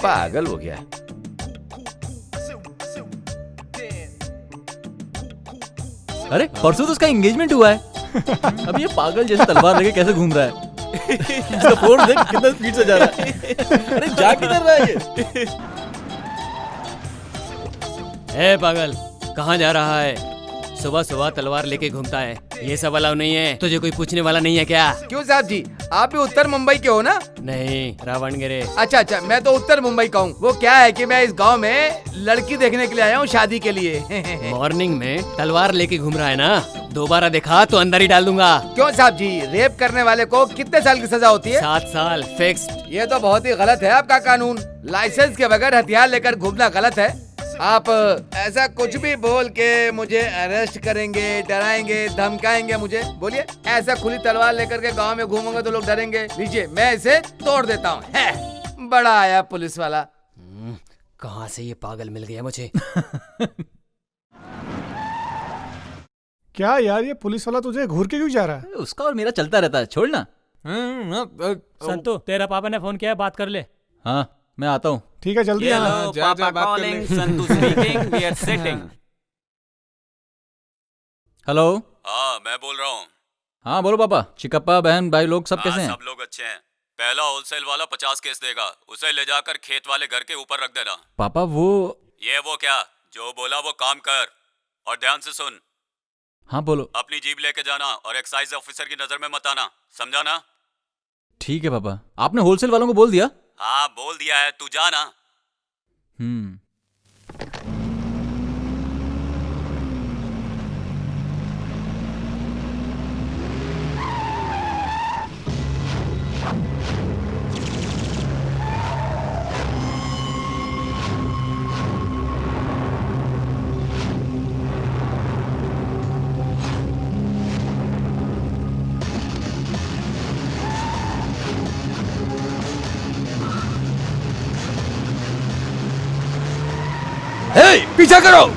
पागल हो गया। अरे परसों तो उसका एंगेजमेंट हुआ है। अब ये पागल जैसे तलवार लेके कैसे घूम रहा है? इसका फोन देख कितना स्पीड से जा रहा है। अरे जा किधर रहा है ये? ए पागल, कहाँ जा रहा है? सुबह सुबह तलवार लेके घूमता है, ये सब अलाउ नहीं है। तुझे कोई पूछने वाला नहीं है क्या? क्यों साहब जी, आप भी उत्तर मुंबई के हो ना? नहीं, रावणगिरे। अच्छा, मैं तो उत्तर मुंबई का हूँ। वो क्या है कि मैं इस गांव में लड़की देखने के लिए आया हूँ शादी के लिए। मॉर्निंग में तलवार लेके घूम रहा है ना? दोबारा देखा तो अंदर ही डाल दूंगा। क्यों साहब जी, रेप करने वाले को कितने साल की सजा होती है? 7 साल फिक्स्ड। ये तो बहुत ही गलत है आपका कानून। लाइसेंस के बगैर हथियार लेकर घूमना गलत है। आप ऐसा कुछ भी बोल के मुझे अरेस्ट करेंगे, डराएंगे, धमकाएंगे मुझे? बोलिए, ऐसा खुली तलवार लेकर के गांव में घूमूंगा तो लोग डरेंगे? लीजिए, मैं इसे तोड़ देता हूँ। बड़ा आया पुलिस वाला। कहाँ से ये पागल मिल गया मुझे? क्या यार, ये पुलिस वाला तुझे घूर के क्यों जा रहा है? उसका और मेरा चलता रहता है, छोड़ ना। संतु, तेरा पापा ने फोन किया, बात कर ले। हाँ, मैं आता हूँ। ठीक है, जल्दी आना। Papa calling, Santu speaking, we are sitting. Hello. हाँ, मैं बोल रहा हूँ। हाँ बोलो पापा। चिकप्पा, बहन, भाई लोग सब कैसे हैं? सब लोग अच्छे हैं। पहला होलसेल वाला 50 केस देगा, उसे ले जाकर खेत वाले घर के ऊपर रख देना। पापा वो क्या, जो बोला वो काम कर और ध्यान से सुन। हाँ बोलो। अपनी जीप लेके जाना और एक्साइज ऑफिसर की नजर में मत आना, समझा ना? ठीक है पापा। आपने होलसेल वालों को बोल दिया? हाँ बोल दिया है, तू जा ना। पीछा करो।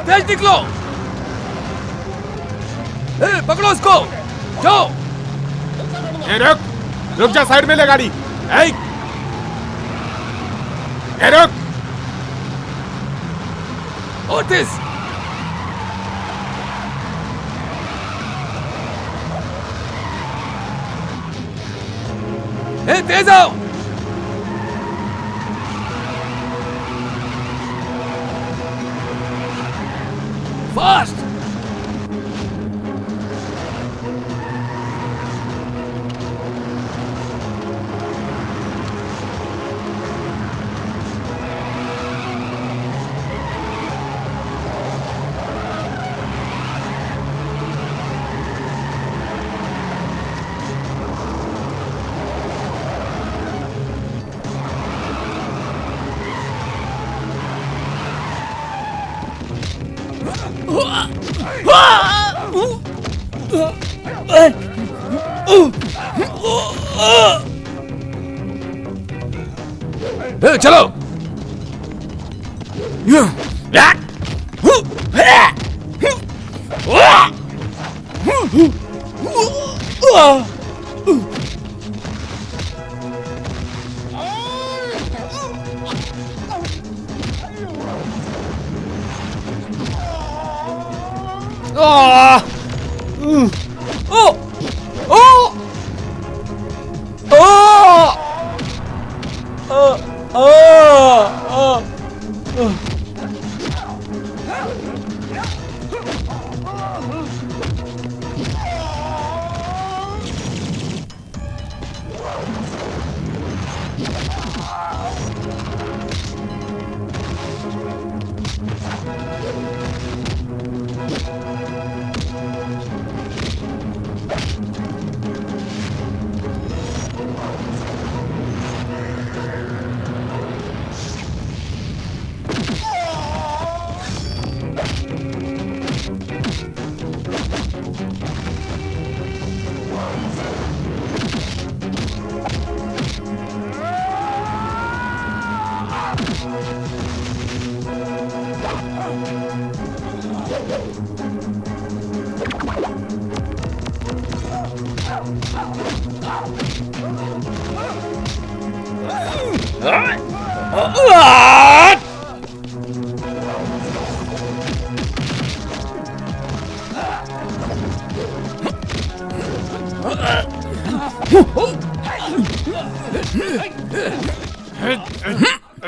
तेज निकलो। पकड़ो उसको, जाओ। रुक जा, साइड में ले गाड़ी। रुक। ओटिस, तेज आओ। फास्ट। चलो।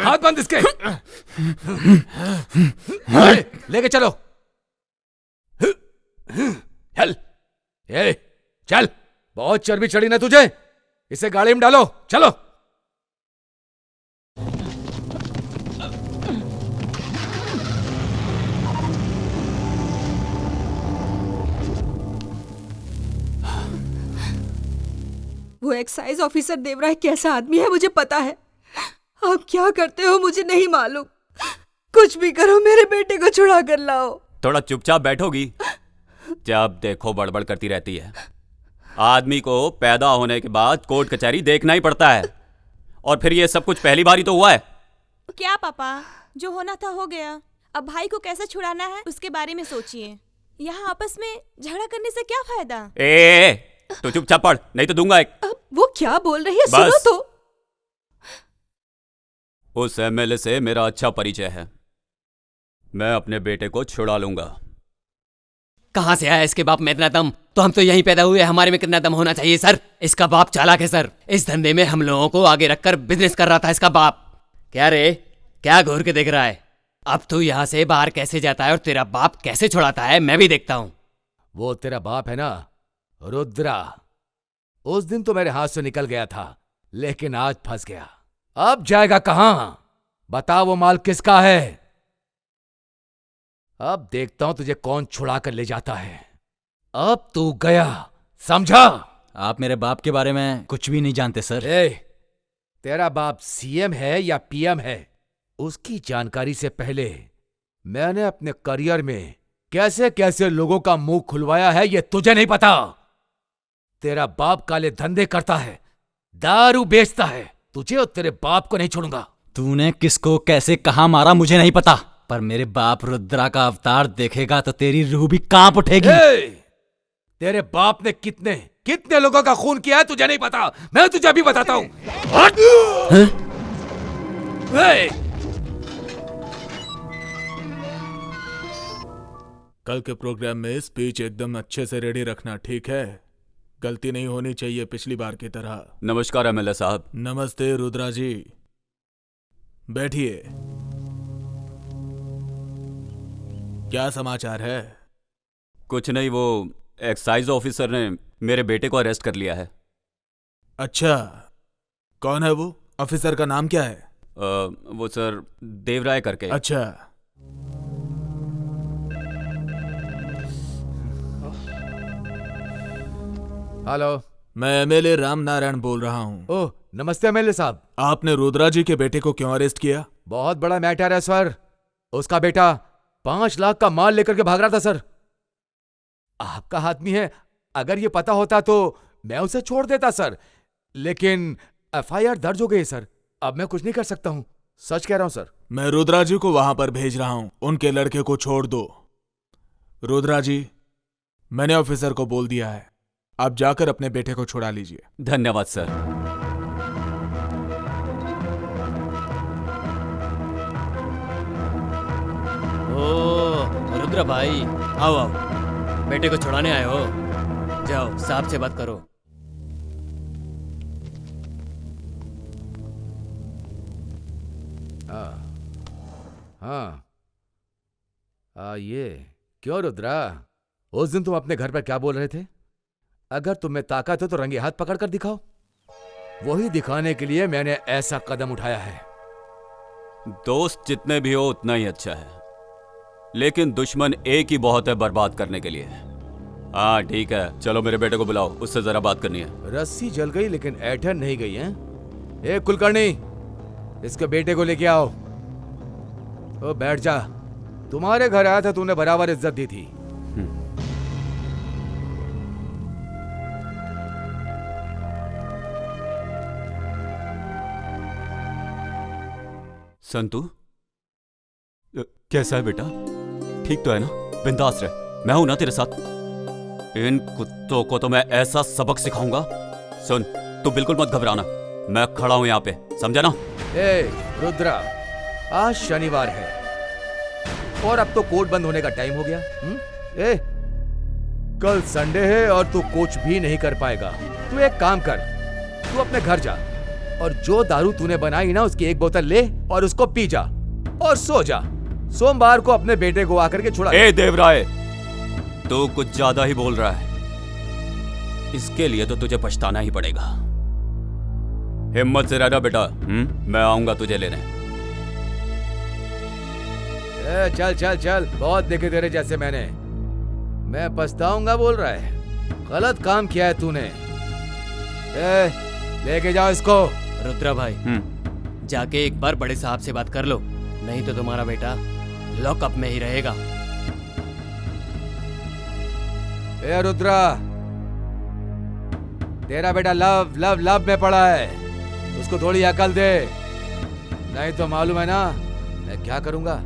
हाथ बंद इसके। लेके चलो। चल, ए, चल। बहुत चर्बी चढ़ी ना तुझे, इसे गाड़ी में डालो। चलो। वो एक्साइज ऑफिसर देवराय कैसा आदमी है मुझे पता है। आप क्या करते हो मुझे नहीं मालूम। कुछ भी करो, मेरे बेटे को छुड़ा कर लाओ। थोड़ा चुपचाप बैठोगी? जब देखो बड़बड़ करती रहती है। आदमी को पैदा होने के बाद कोर्ट कचहरी देखना ही पड़ता है, और फिर ये सब कुछ पहली बार ही तो हुआ है। क्या पापा, जो होना था हो गया। अब भाई को कैसे छुड़ाना है उसके बारे में सोचिए। यहाँ आपस में झगड़ा करने से क्या फायदा। तो चुपचाप पढ़, नहीं तो दूंगा एक। वो क्या बोल रही है सुनो तो। उस एमएलए से मेरा अच्छा परिचय है, मैं अपने बेटे को छुड़ा लूंगा। कहाँ से आया इसके बाप में इतना दम? तो हम तो यहीं पैदा हुए, हमारे में कितना दम होना चाहिए सर? इसका बाप चालाक है सर, इस धंधे में हम लोगों को आगे रखकर बिजनेस कर रहा था इसका बाप। क्या रे, क्या घूर के देख रहा है? अब तू यहाँ से बाहर कैसे जाता है और तेरा बाप कैसे छुड़ाता है मैं भी देखता हूँ। वो तेरा बाप है ना, रुद्रा। उस दिन तो मेरे हाथ से निकल गया था, लेकिन आज फंस गया। अब जाएगा कहां? बता वो माल किसका है? अब देखता हूं तुझे कौन छुड़ा कर ले जाता है। अब तू गया, समझा? आप मेरे बाप के बारे में कुछ भी नहीं जानते सर। तेरा बाप सीएम है या पीएम है, उसकी जानकारी से पहले मैंने अपने करियर में कैसे कैसे लोगों का मुंह खुलवाया है ये तुझे नहीं पता। तेरा बाप काले धंधे करता है, दारू बेचता है। तुझे और तेरे बाप को नहीं छोड़ूंगा। तूने किसको कैसे कहां मारा मुझे नहीं पता, पर मेरे बाप रुद्रा का अवतार देखेगा तो तेरी रूह भी कांप उठेगी। तेरे बाप ने कितने कितने लोगों का खून किया है तुझे नहीं पता, मैं तुझे अभी बताता हूं। कल के प्रोग्राम में स्पीच एकदम अच्छे से रेडी रखना, ठीक है? गलती नहीं होनी चाहिए पिछली बार की तरह। नमस्कार एमएलए साहब। नमस्ते रुद्रा जी, बैठिए। क्या समाचार है? कुछ नहीं, वो एक्साइज ऑफिसर ने मेरे बेटे को अरेस्ट कर लिया है। अच्छा, कौन है वो? ऑफिसर का नाम क्या है? वो सर देवराय करके। अच्छा, हेलो, मैं एमएलए राम नारायण बोल रहा हूँ। ओह, नमस्ते एमएलए साहब। आपने रुद्रा जी के बेटे को क्यों अरेस्ट किया? बहुत बड़ा मैटर है सर। उसका बेटा 5 लाख का माल लेकर के भाग रहा था सर। आपका आदमी है, अगर ये पता होता तो मैं उसे छोड़ देता सर, लेकिन एफआईआर दर्ज हो गई सर। अब मैं कुछ नहीं कर सकता हूँ, सच कह रहा हूँ सर। मैं रुद्रा जी को वहां पर भेज रहा हूँ, उनके लड़के को छोड़ दो। रुद्रा जी, मैंने ऑफिसर को बोल दिया है, आप जाकर अपने बेटे को छुड़ा लीजिए। धन्यवाद सर। ओ रुद्रा भाई, आओ आओ, बेटे को छुड़ाने आए हो? जाओ साहब से बात करो। हाँ, ये क्यों रुद्रा, उस दिन तुम अपने घर पर क्या बोल रहे थे? अगर तुम्हें ताकत हो तो रंगे हाथ पकड़ कर दिखाओ। वही दिखाने के लिए मैंने ऐसा कदम उठाया है। दोस्त जितने भी हो उतना ही अच्छा है, लेकिन दुश्मन एक ही बहुत है बर्बाद करने के लिए। हाँ ठीक है, चलो मेरे बेटे को बुलाओ, उससे जरा बात करनी है। रस्सी जल गई लेकिन ऐठन नहीं गई है। ए कुलकर्णी, इसके बेटे को लेके आओ। ओ बैठ जा, तुम्हारे घर आया था, तूने बराबर इज्जत दी थी। संतु, कैसा है बेटा? ठीक तो है ना? बिंदास रह, मैं हूं ना तेरे साथ। इन कुत्तों को तो मैं ऐसा सबक सिखाऊंगा। सुन, तू बिल्कुल मत घबराना, मैं खड़ा हूं यहाँ पे, समझा ना? ए रुद्रा, आज शनिवार है और अब तो कोर्ट बंद होने का टाइम हो गया। ए, कल संडे है और तू कुछ भी नहीं कर पाएगा। तू एक काम कर, तू अपने घर जा और जो दारू तूने बनाई ना उसकी एक बोतल ले और उसको पी जा और सो जा। सोमवार को अपने बेटे को आकर के छुड़ा। ए देवराय, तू कुछ ज्यादा ही बोल रहा है। इसके लिए तो तुझे पछताना ही पड़ेगा। हिम्मत से रहना बेटा, मैं आऊंगा तुझे लेने। चल चल चल, बहुत देखे तेरे जैसे मैंने। मैं पछताऊंगा बोल रहा है? गलत काम किया है तूने। लेके जाओ इसको। रुद्रा भाई, जाके एक बार बड़े साहब से बात कर लो, नहीं तो तुम्हारा बेटा लॉकअप में ही रहेगा। ए रुद्रा, तेरा बेटा लव लव लव में पड़ा है, उसको थोड़ी अकल दे, नहीं तो मालूम है ना मैं क्या करूंगा।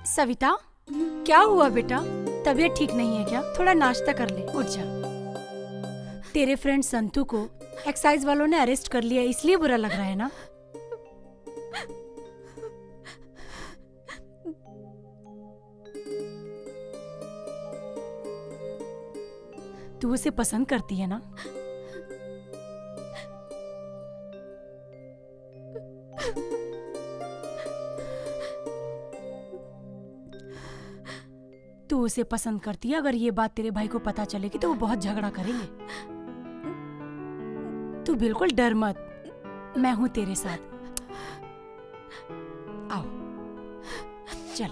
सविता, क्या हुआ बेटा? तबीयत ठीक नहीं है क्या? थोड़ा नाश्ता कर ले, उठ जा। तेरे फ्रेंड संतू को एक्साइज वालों ने अरेस्ट कर लिया, इसलिए बुरा लग रहा है ना? तू उसे पसंद करती है ना? तू उसे पसंद करती है। अगर ये बात तेरे भाई को पता चलेगी तो वो बहुत झगड़ा करेंगे। तू बिल्कुल डर मत, मैं हूं तेरे साथ। आओ, चल,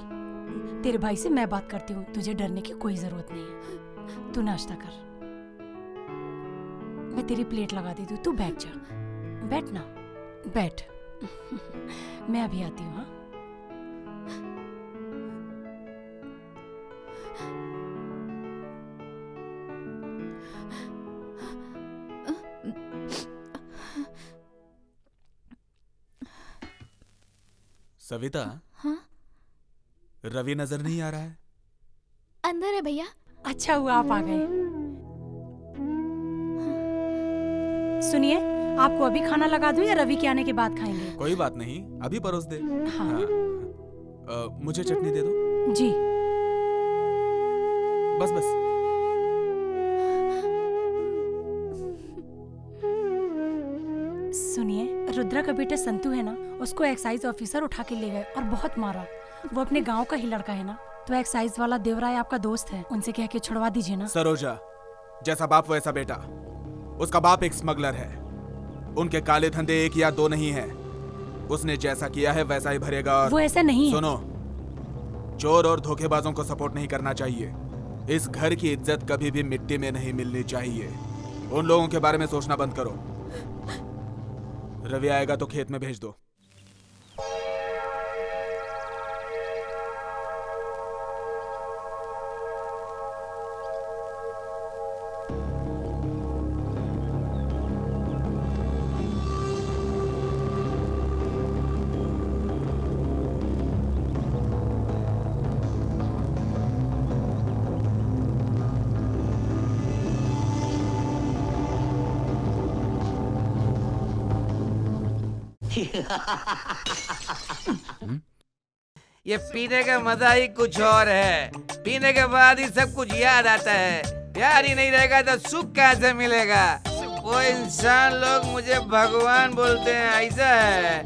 तेरे भाई से मैं बात करती हूँ, तुझे डरने की कोई जरूरत नहीं है। तू नाश्ता कर, मैं तेरी प्लेट लगा देती हूँ, तू बैठ जा। बैठ ना, बैठ। मैं अभी आती हूँ। हाँ, सविता। हाँ? रवि नजर नहीं आ रहा है? अंदर है भैया। अच्छा हुआ आप आ गए। सुनिए, आपको अभी खाना लगा दूं या रवि के आने के बाद खाएंगे? कोई बात नहीं, अभी परोस दे। हाँ। मुझे चटनी दे दो। जी। बस बस। सुनिए, रुद्रा का बेटा संतू है ना, उसको एक्साइज ऑफिसर उठा के ले गए और बहुत मारा। वो अपने गांव का ही लड़का है ना, तो एक्साइज वाला देवराय आपका दोस्त है, उनसे कह के छुड़वा दीजिए ना। सरोजा, जैसा बाप वैसा बेटा। उसका बाप एक स्मगलर है, उनके काले धंधे एक या दो नहीं है। उसने जैसा किया है वैसा ही भरेगा। और वो ऐसा नहीं है। सुनो, चोर और धोखेबाजों को सपोर्ट नहीं करना चाहिए। इस घर की इज्जत कभी भी मिट्टी में नहीं मिलनी चाहिए। उन लोगों के बारे में सोचना बंद करो। रवि आएगा तो खेत में भेज दो। ये पीने का मजा ही कुछ और है। पीने के बाद ही सब कुछ याद आता है। प्यार ही नहीं रहेगा तो सुख कैसे मिलेगा? वो इंसान लोग मुझे भगवान बोलते हैं, ऐसा है।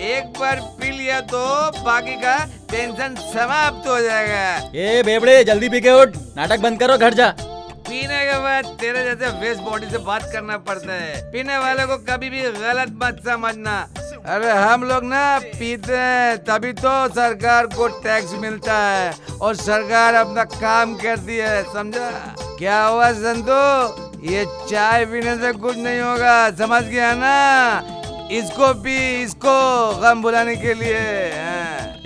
एक बार पी लिया तो बाकी का टेंशन समाप्त हो जाएगा। ए बेबड़े, जल्दी पी के उठ, नाटक बंद करो, घर जा। पीने के बाद तेरे जैसे वेस्ट बॉडी से बात करना पड़ता है। पीने वाले को कभी भी गलत मत समझना। अरे हम लोग ना पीते हैं तभी तो सरकार को टैक्स मिलता है और सरकार अपना काम करती है, समझा? क्या हुआ संतू? ये चाय पीने से कुछ नहीं होगा, समझ गया ना? इसको पी, इसको गम भुलाने के लिए।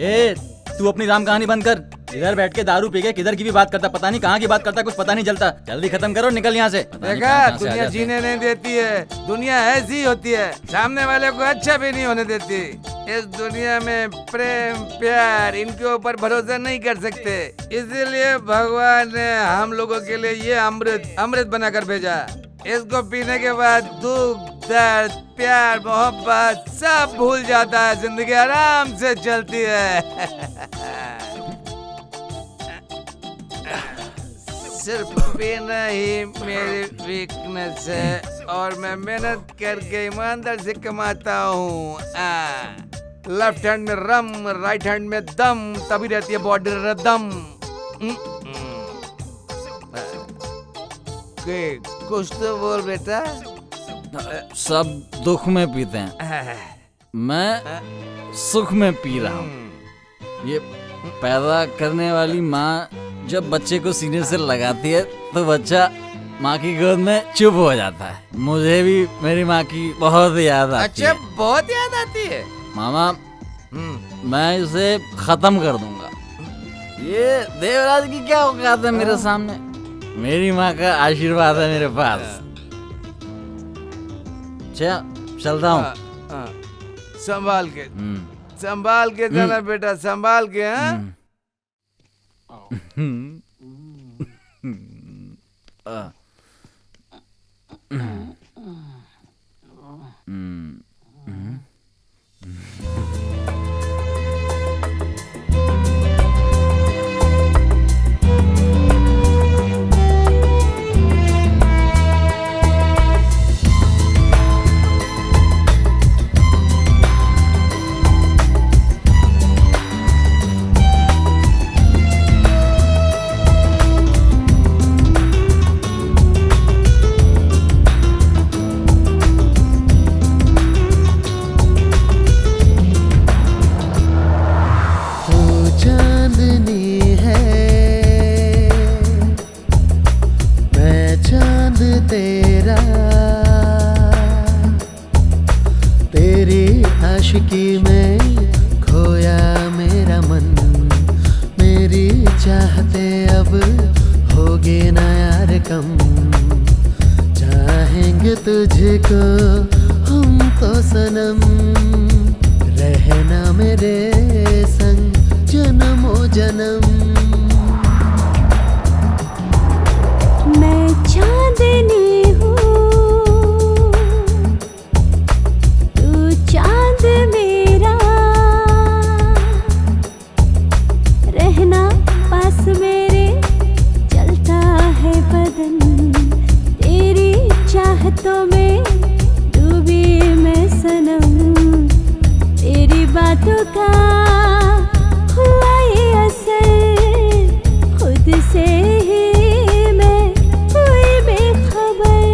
ए तू अपनी राम कहानी बंद कर। इधर बैठ के दारू पी के किधर की भी बात करता, पता नहीं कहाँ की बात करता, कुछ पता नहीं चलता। जल्दी खत्म करो, निकल यहाँ से। देखा, दुनिया जीने नहीं देती है, दुनिया ऐसी होती है, सामने वाले को अच्छा भी नहीं होने देती। इस दुनिया में प्रेम प्यार इनके ऊपर भरोसा नहीं कर सकते, इसीलिए भगवान ने हम लोगों के लिए ये अमृत बनाकर भेजा। इसको पीने के बाद दुख दर्द प्यार मोहब्बत सब भूल जाता है, जिंदगी आराम से चलती है। सिर्फ पीना ही मेरी वीकनेस है और मैं मेहनत करके ईमानदार से कमाता हूँ। लेफ्ट हैंड में रम, राइट हैंड में दम, तभी रहती है बॉडी रदम। कुछ तो बोल बेटा। सब दुख में पीते हैं, मैं सुख में पी रहा हूँ। ये पैदा करने वाली माँ जब बच्चे को सीने से लगाती है तो बच्चा माँ की गोद में चुप हो जाता है। मुझे भी मेरी माँ की बहुत याद आती है। अच्छा, बहुत याद आती है मामा, मैं इसे खत्म कर दूंगा। ये देवराज की क्या औकात है मेरे सामने? मेरी माँ का आशीर्वाद है मेरे पास। चलता हूँ। संभाल के जाना बेटा, संभाल के। हाँ आशिकी में खोया मेरा मन, मेरी चाहते अब होगे ना यार कम। चाहेंगे तुझको हम तो सनम, रहना मेरे संग जन्मों जन्म। मैं चांदनी मेरा रहना पास मेरे, चलता है बदन तेरी चाहतों में, डूबी मैं सनम। तेरी बातों का हुआ ये असर, खुद से ही मैं हुई बेखबर।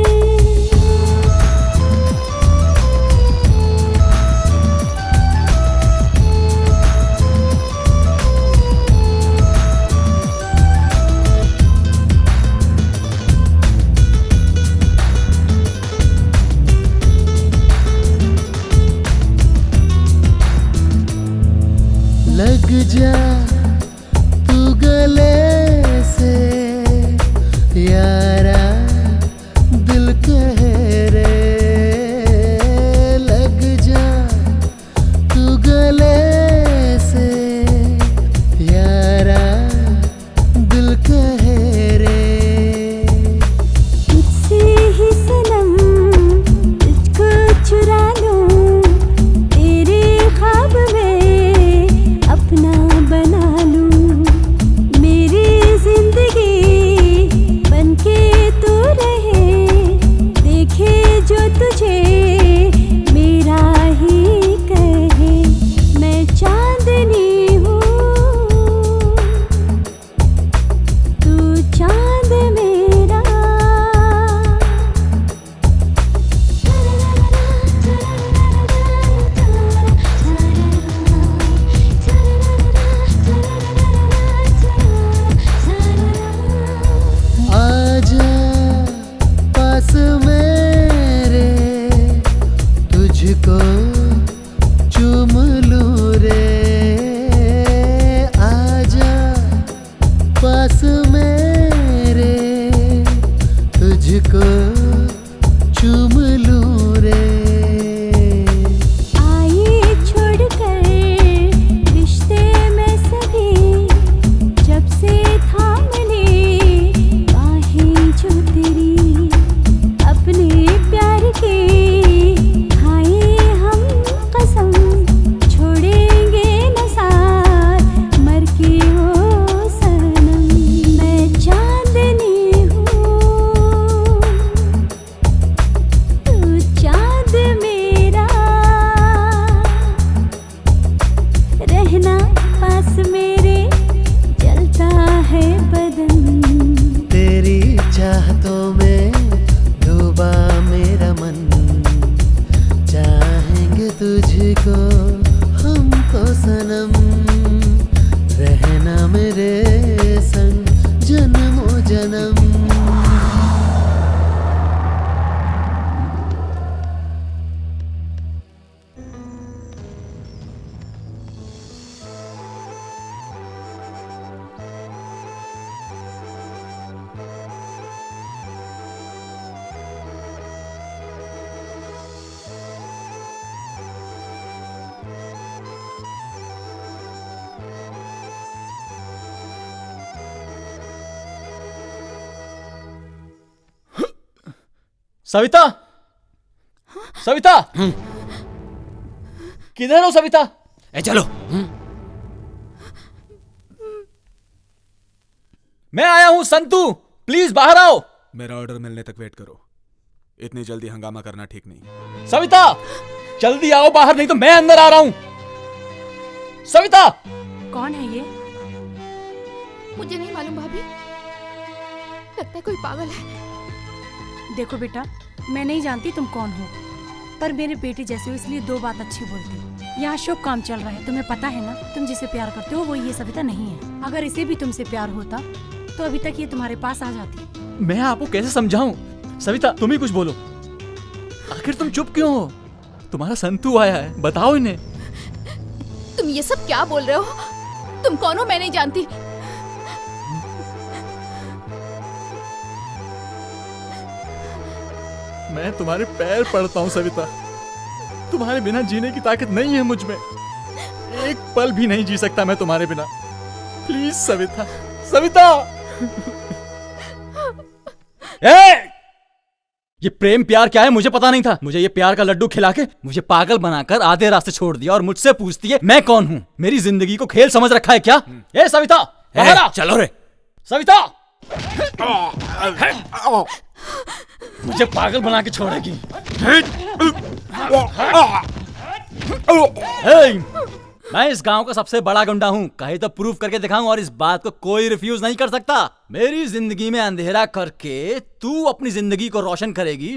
तेरे संग जन्मों जन्म। सविता, सविता, किधर हो सविता? चलो। मैं आया हूं संतू, प्लीज बाहर आओ। मेरा ऑर्डर मिलने तक वेट करो, इतनी जल्दी हंगामा करना ठीक नहीं। सविता, जल्दी आओ बाहर, नहीं तो मैं अंदर आ रहा हूं। सविता! कौन है ये? मुझे नहीं मालूम भाभी, लगता है कोई पागल है। देखो बेटा, मैं नहीं जानती तुम कौन हो, पर मेरे बेटे जैसे हो इसलिए दो बात अच्छी बोलती। यहाँ शुभ काम चल रहा है, तुम्हें पता है ना, तुम जिसे प्यार करते हो वो ये सविता नहीं है। अगर इसे भी तुमसे प्यार होता तो अभी तक ये तुम्हारे पास आ जाती। मैं आपको कैसे समझाऊं? सविता, तुम ही कुछ बोलो। आखिर तुम चुप क्यों हो? तुम्हारा संतू आया है, बताओ इन्हें। तुम ये सब क्या बोल रहे हो? तुम कौन हो? मैं नहीं जानती। मैं तुम्हारे पैर पड़ता हूँ सविता, तुम्हारे बिना जीने की ताकत नहीं है मुझ में। एक पल भी नहीं जी सकता मैं तुम्हारे बिना। प्लीज सविता, सविता। ये प्रेम प्यार क्या है मुझे पता नहीं था। मुझे ये प्यार का लड्डू खिला के मुझे पागल बनाकर आधे रास्ते छोड़ दिया और मुझसे पूछती है मैं कौन हूँ। मेरी जिंदगी को खेल समझ रखा है क्या? ए सविता, बाहर आ। चलो रे सविता, मुझे पागल बना के छोड़ेगी। मैं इस गांव का सबसे बड़ा गुंडा हूँ, कहे तो प्रूफ करके दिखाऊं और इस बात को कोई रिफ्यूज नहीं कर सकता। मेरी जिंदगी में अंधेरा करके तू अपनी जिंदगी को रोशन करेगी।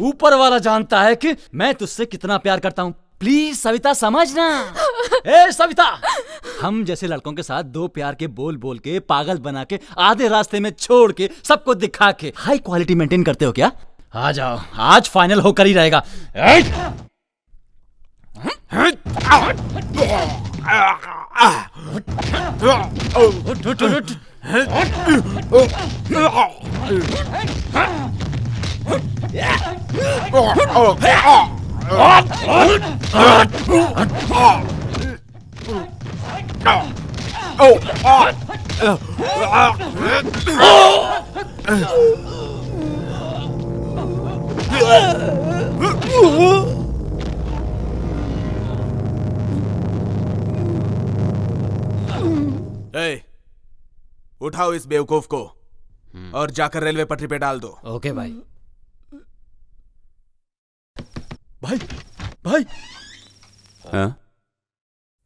ऊपर वाला जानता है कि मैं तुझसे कितना प्यार करता हूँ। प्लीज सविता समझना। ए सविता, हम जैसे लड़कों के साथ दो प्यार के बोल बोल के पागल बना के आधे रास्ते में छोड़ के सबको दिखा के हाई क्वालिटी मेंटेन करते हो क्या? आ जाओ, आज फाइनल होकर ही रहेगा। उठाओ इस बेवकूफ को और जाकर रेलवे पटरी पे डाल दो। ओके भाई। भाई, भाई। हाँ?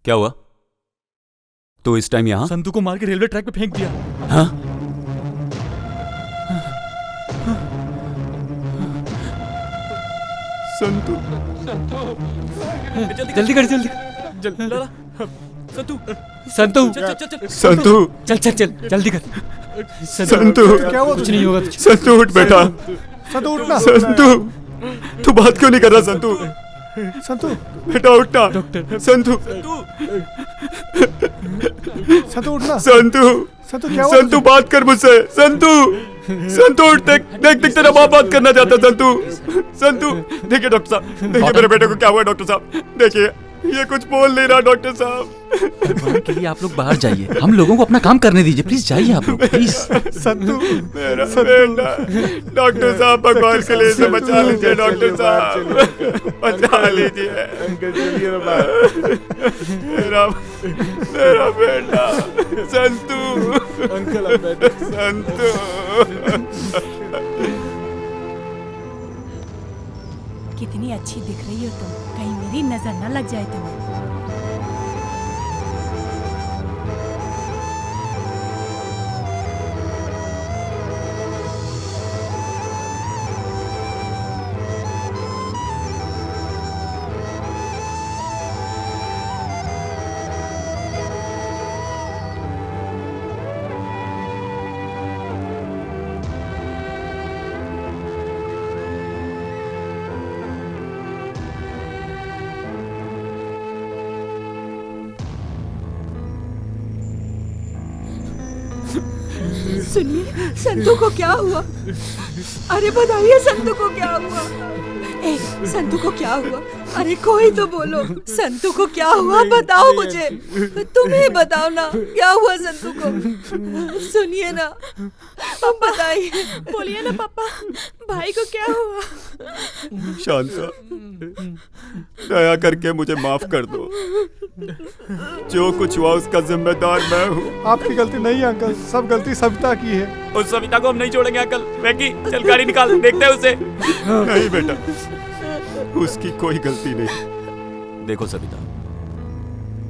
क्या हुआ? तो इस टाइम यहाँ? संतू को मार के रेलवे ट्रैक पे फेंक दिया। हाँ? संतू, जल्दी कर, जल्दी जल्दी। संतू, संतू, संतू, चल चल चल जल्दी कर। संतू, क्या हुआ? कुछ नहीं होगा। संतू उठ बेटा। संतू उठना। संतू, तू बात क्यों नहीं कर रहा? संतू, संतू बेटा उठना। डॉक्टर, संतू, संतू उठना। संतू, संतू क्या हुआ? संतू बात कर मुझसे। संतू, संतू उठ, देख देख देख, तेरा बाप बात करना चाहता है। संतू, संतू, देखिए डॉक्टर साहब, देखिए मेरे बेटे को क्या हुआ। डॉक्टर साहब देखिए, ये कुछ बोल नहीं रहा। डॉक्टर साहब, भगवान के लिए आप लोग बाहर जाइए, हम लोगों को अपना काम करने दीजिए। प्लीज जाइए आप लोग, प्लीज। संतू, मेरा बेटा, डॉक्टर साहब भगवान के लिए इसे बचा लीजिए। डॉक्टर साहब बचा लीजिए। मेरा बेटा संतू, अंकल बेटा संतू। कितनी अच्छी दिख रही हो तुम, कहीं मेरी नजर न लग जाए तुम्हें। सुनिए, संतू को क्या हुआ? अरे बताइए, संतू को क्या हुआ? ए, संतू को क्या हुआ? अरे कोई तो बोलो, संतू को क्या हुआ? बताओ मुझे, तुम्हें बताओ ना, क्या हुआ संतू को? सुनिए ना, अब बताइए। बोलिए ना पापा, भाई को क्या हुआ? शांता, दया करके मुझे माफ कर दो। जो कुछ हुआ उसका जिम्मेदार मैं हूँ। आपकी गलती नहीं है अंकल, सब गलती सविता की है। उस सविता को हम नहीं छोड़ेंगे अंकल। वेंकी, चल गाड़ी निकाल, देखते हैं उसे। नहीं बेटा, उसकी कोई गलती नहीं। देखो सविता,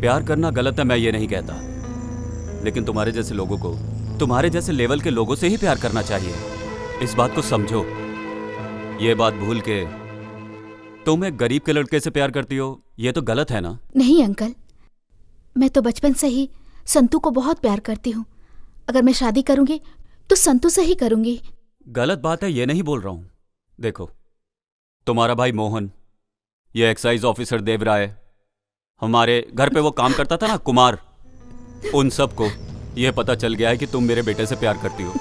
प्यार करना गलत है, मैं ये नहीं कहता, लेकिन तुम्हारे जैसे लोगों को, तुम्हारे जैसे लेवल के लोगों से ही प्यार करना चाहिए। इस बात को समझो। ये बात भूल के तुम एक गरीब के लड़के से प्यार करती हो, ये तो गलत है ना? नहीं अंकल, मैं तो बचपन से ही संतू को बहुत प्यार करती हूँ। अगर मैं शादी करूंगी तो संतू से ही करूंगी। गलत बात है ये नहीं बोल रहा हूं। देखो, तुम्हारा भाई मोहन, ये एक्साइज ऑफिसर देवराय, हमारे घर पे वो काम करता था ना, कुमार, उन सबको ये पता चल गया है कि तुम मेरे बेटे से प्यार करती हो।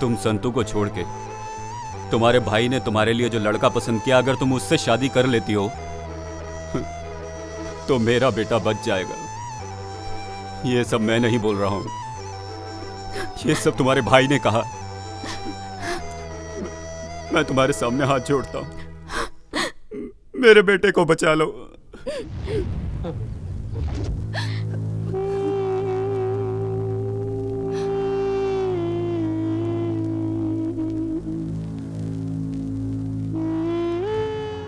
तुम संतू को छोड़ के, तुम्हारे भाई ने तुम्हारे लिए जो लड़का पसंद किया, अगर तुम उससे शादी कर लेती हो तो मेरा बेटा बच जाएगा। ये सब मैं नहीं बोल रहा हूं, ये सब तुम्हारे भाई ने कहा। मैं तुम्हारे सामने हाथ जोड़ता हूं, मेरे बेटे को बचा लो।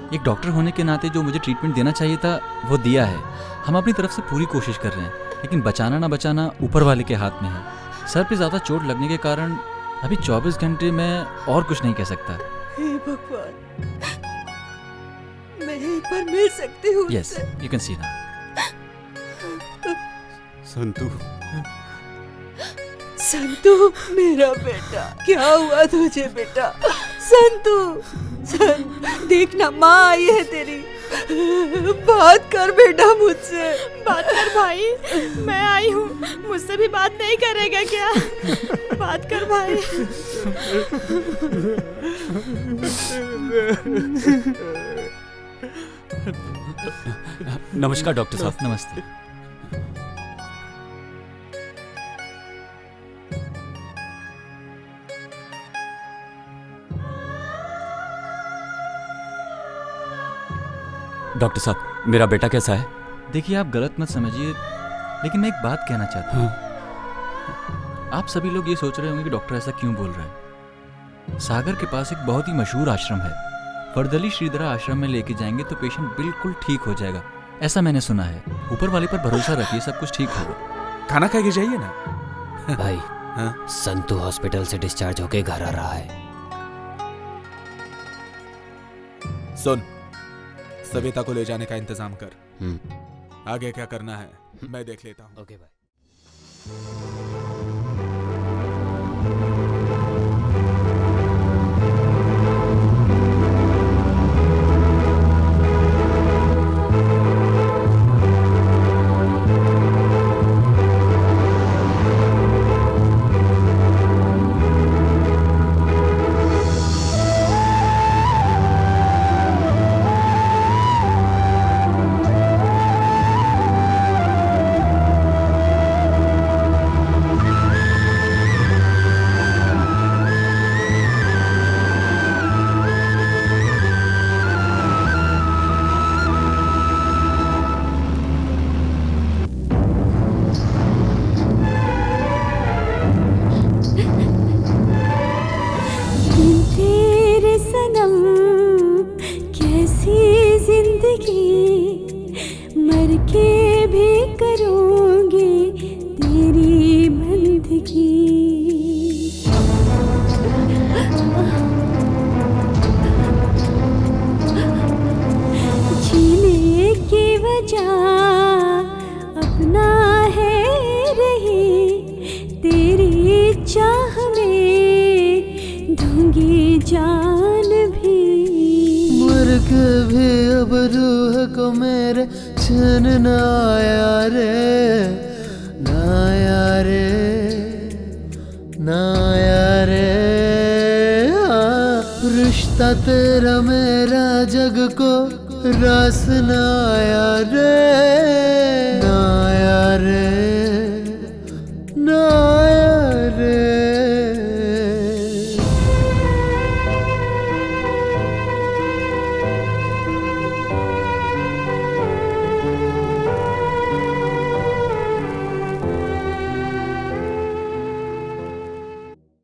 एक डॉक्टर होने के नाते जो मुझे ट्रीटमेंट देना चाहिए था वो दिया है। हम अपनी तरफ से पूरी कोशिश कर रहे हैं, लेकिन बचाना ना बचाना ऊपर वाले के हाथ में है। सर पे ज़्यादा चोट लगने के कारण अभी 24 घंटे में और कुछ नहीं कह सकता। हे भगवान, मैं एक बार मिल सकती हूँ? Yes, you can see now. Santu, Santu मेरा बेटा, क्या हुआ तुझे बेटा? संतू, देखना माँ आई है तेरी, बात कर बेटा मुझसे। बात कर भाई, मैं आई हूँ, मुझसे भी बात नहीं करेगा क्या? बात कर भाई। नमस्कार डॉक्टर साहब। नमस्ते। डॉक्टर साहब, मेरा बेटा कैसा है? देखिए, आप गलत मत समझिए, लेकिन मैं एक बात कहना चाहता हूँ। आप सभी लोग ये सोच रहे होंगे कि डॉक्टर ऐसा क्यों बोल रहा है। सागर के पास एक बहुत ही मशहूर आश्रम है, वर्दली श्रीधरा आश्रम में लेके जाएंगे तो पेशेंट बिल्कुल ठीक हो जाएगा, ऐसा मैंने सुना है। ऊपर वाले पर भरोसा रखिए, सब कुछ ठीक होगा। खाना खा के जाइए ना। भाई, संतू हॉस्पिटल से डिस्चार्ज होके घर आ रहा है। सुन, सविता को ले जाने का इंतजाम कर। आगे क्या करना है मैं देख लेता हूँ। ओके भाई। पता तेरा मेरा जग को रास ना आया रे, ना आया रे, ना आया रे।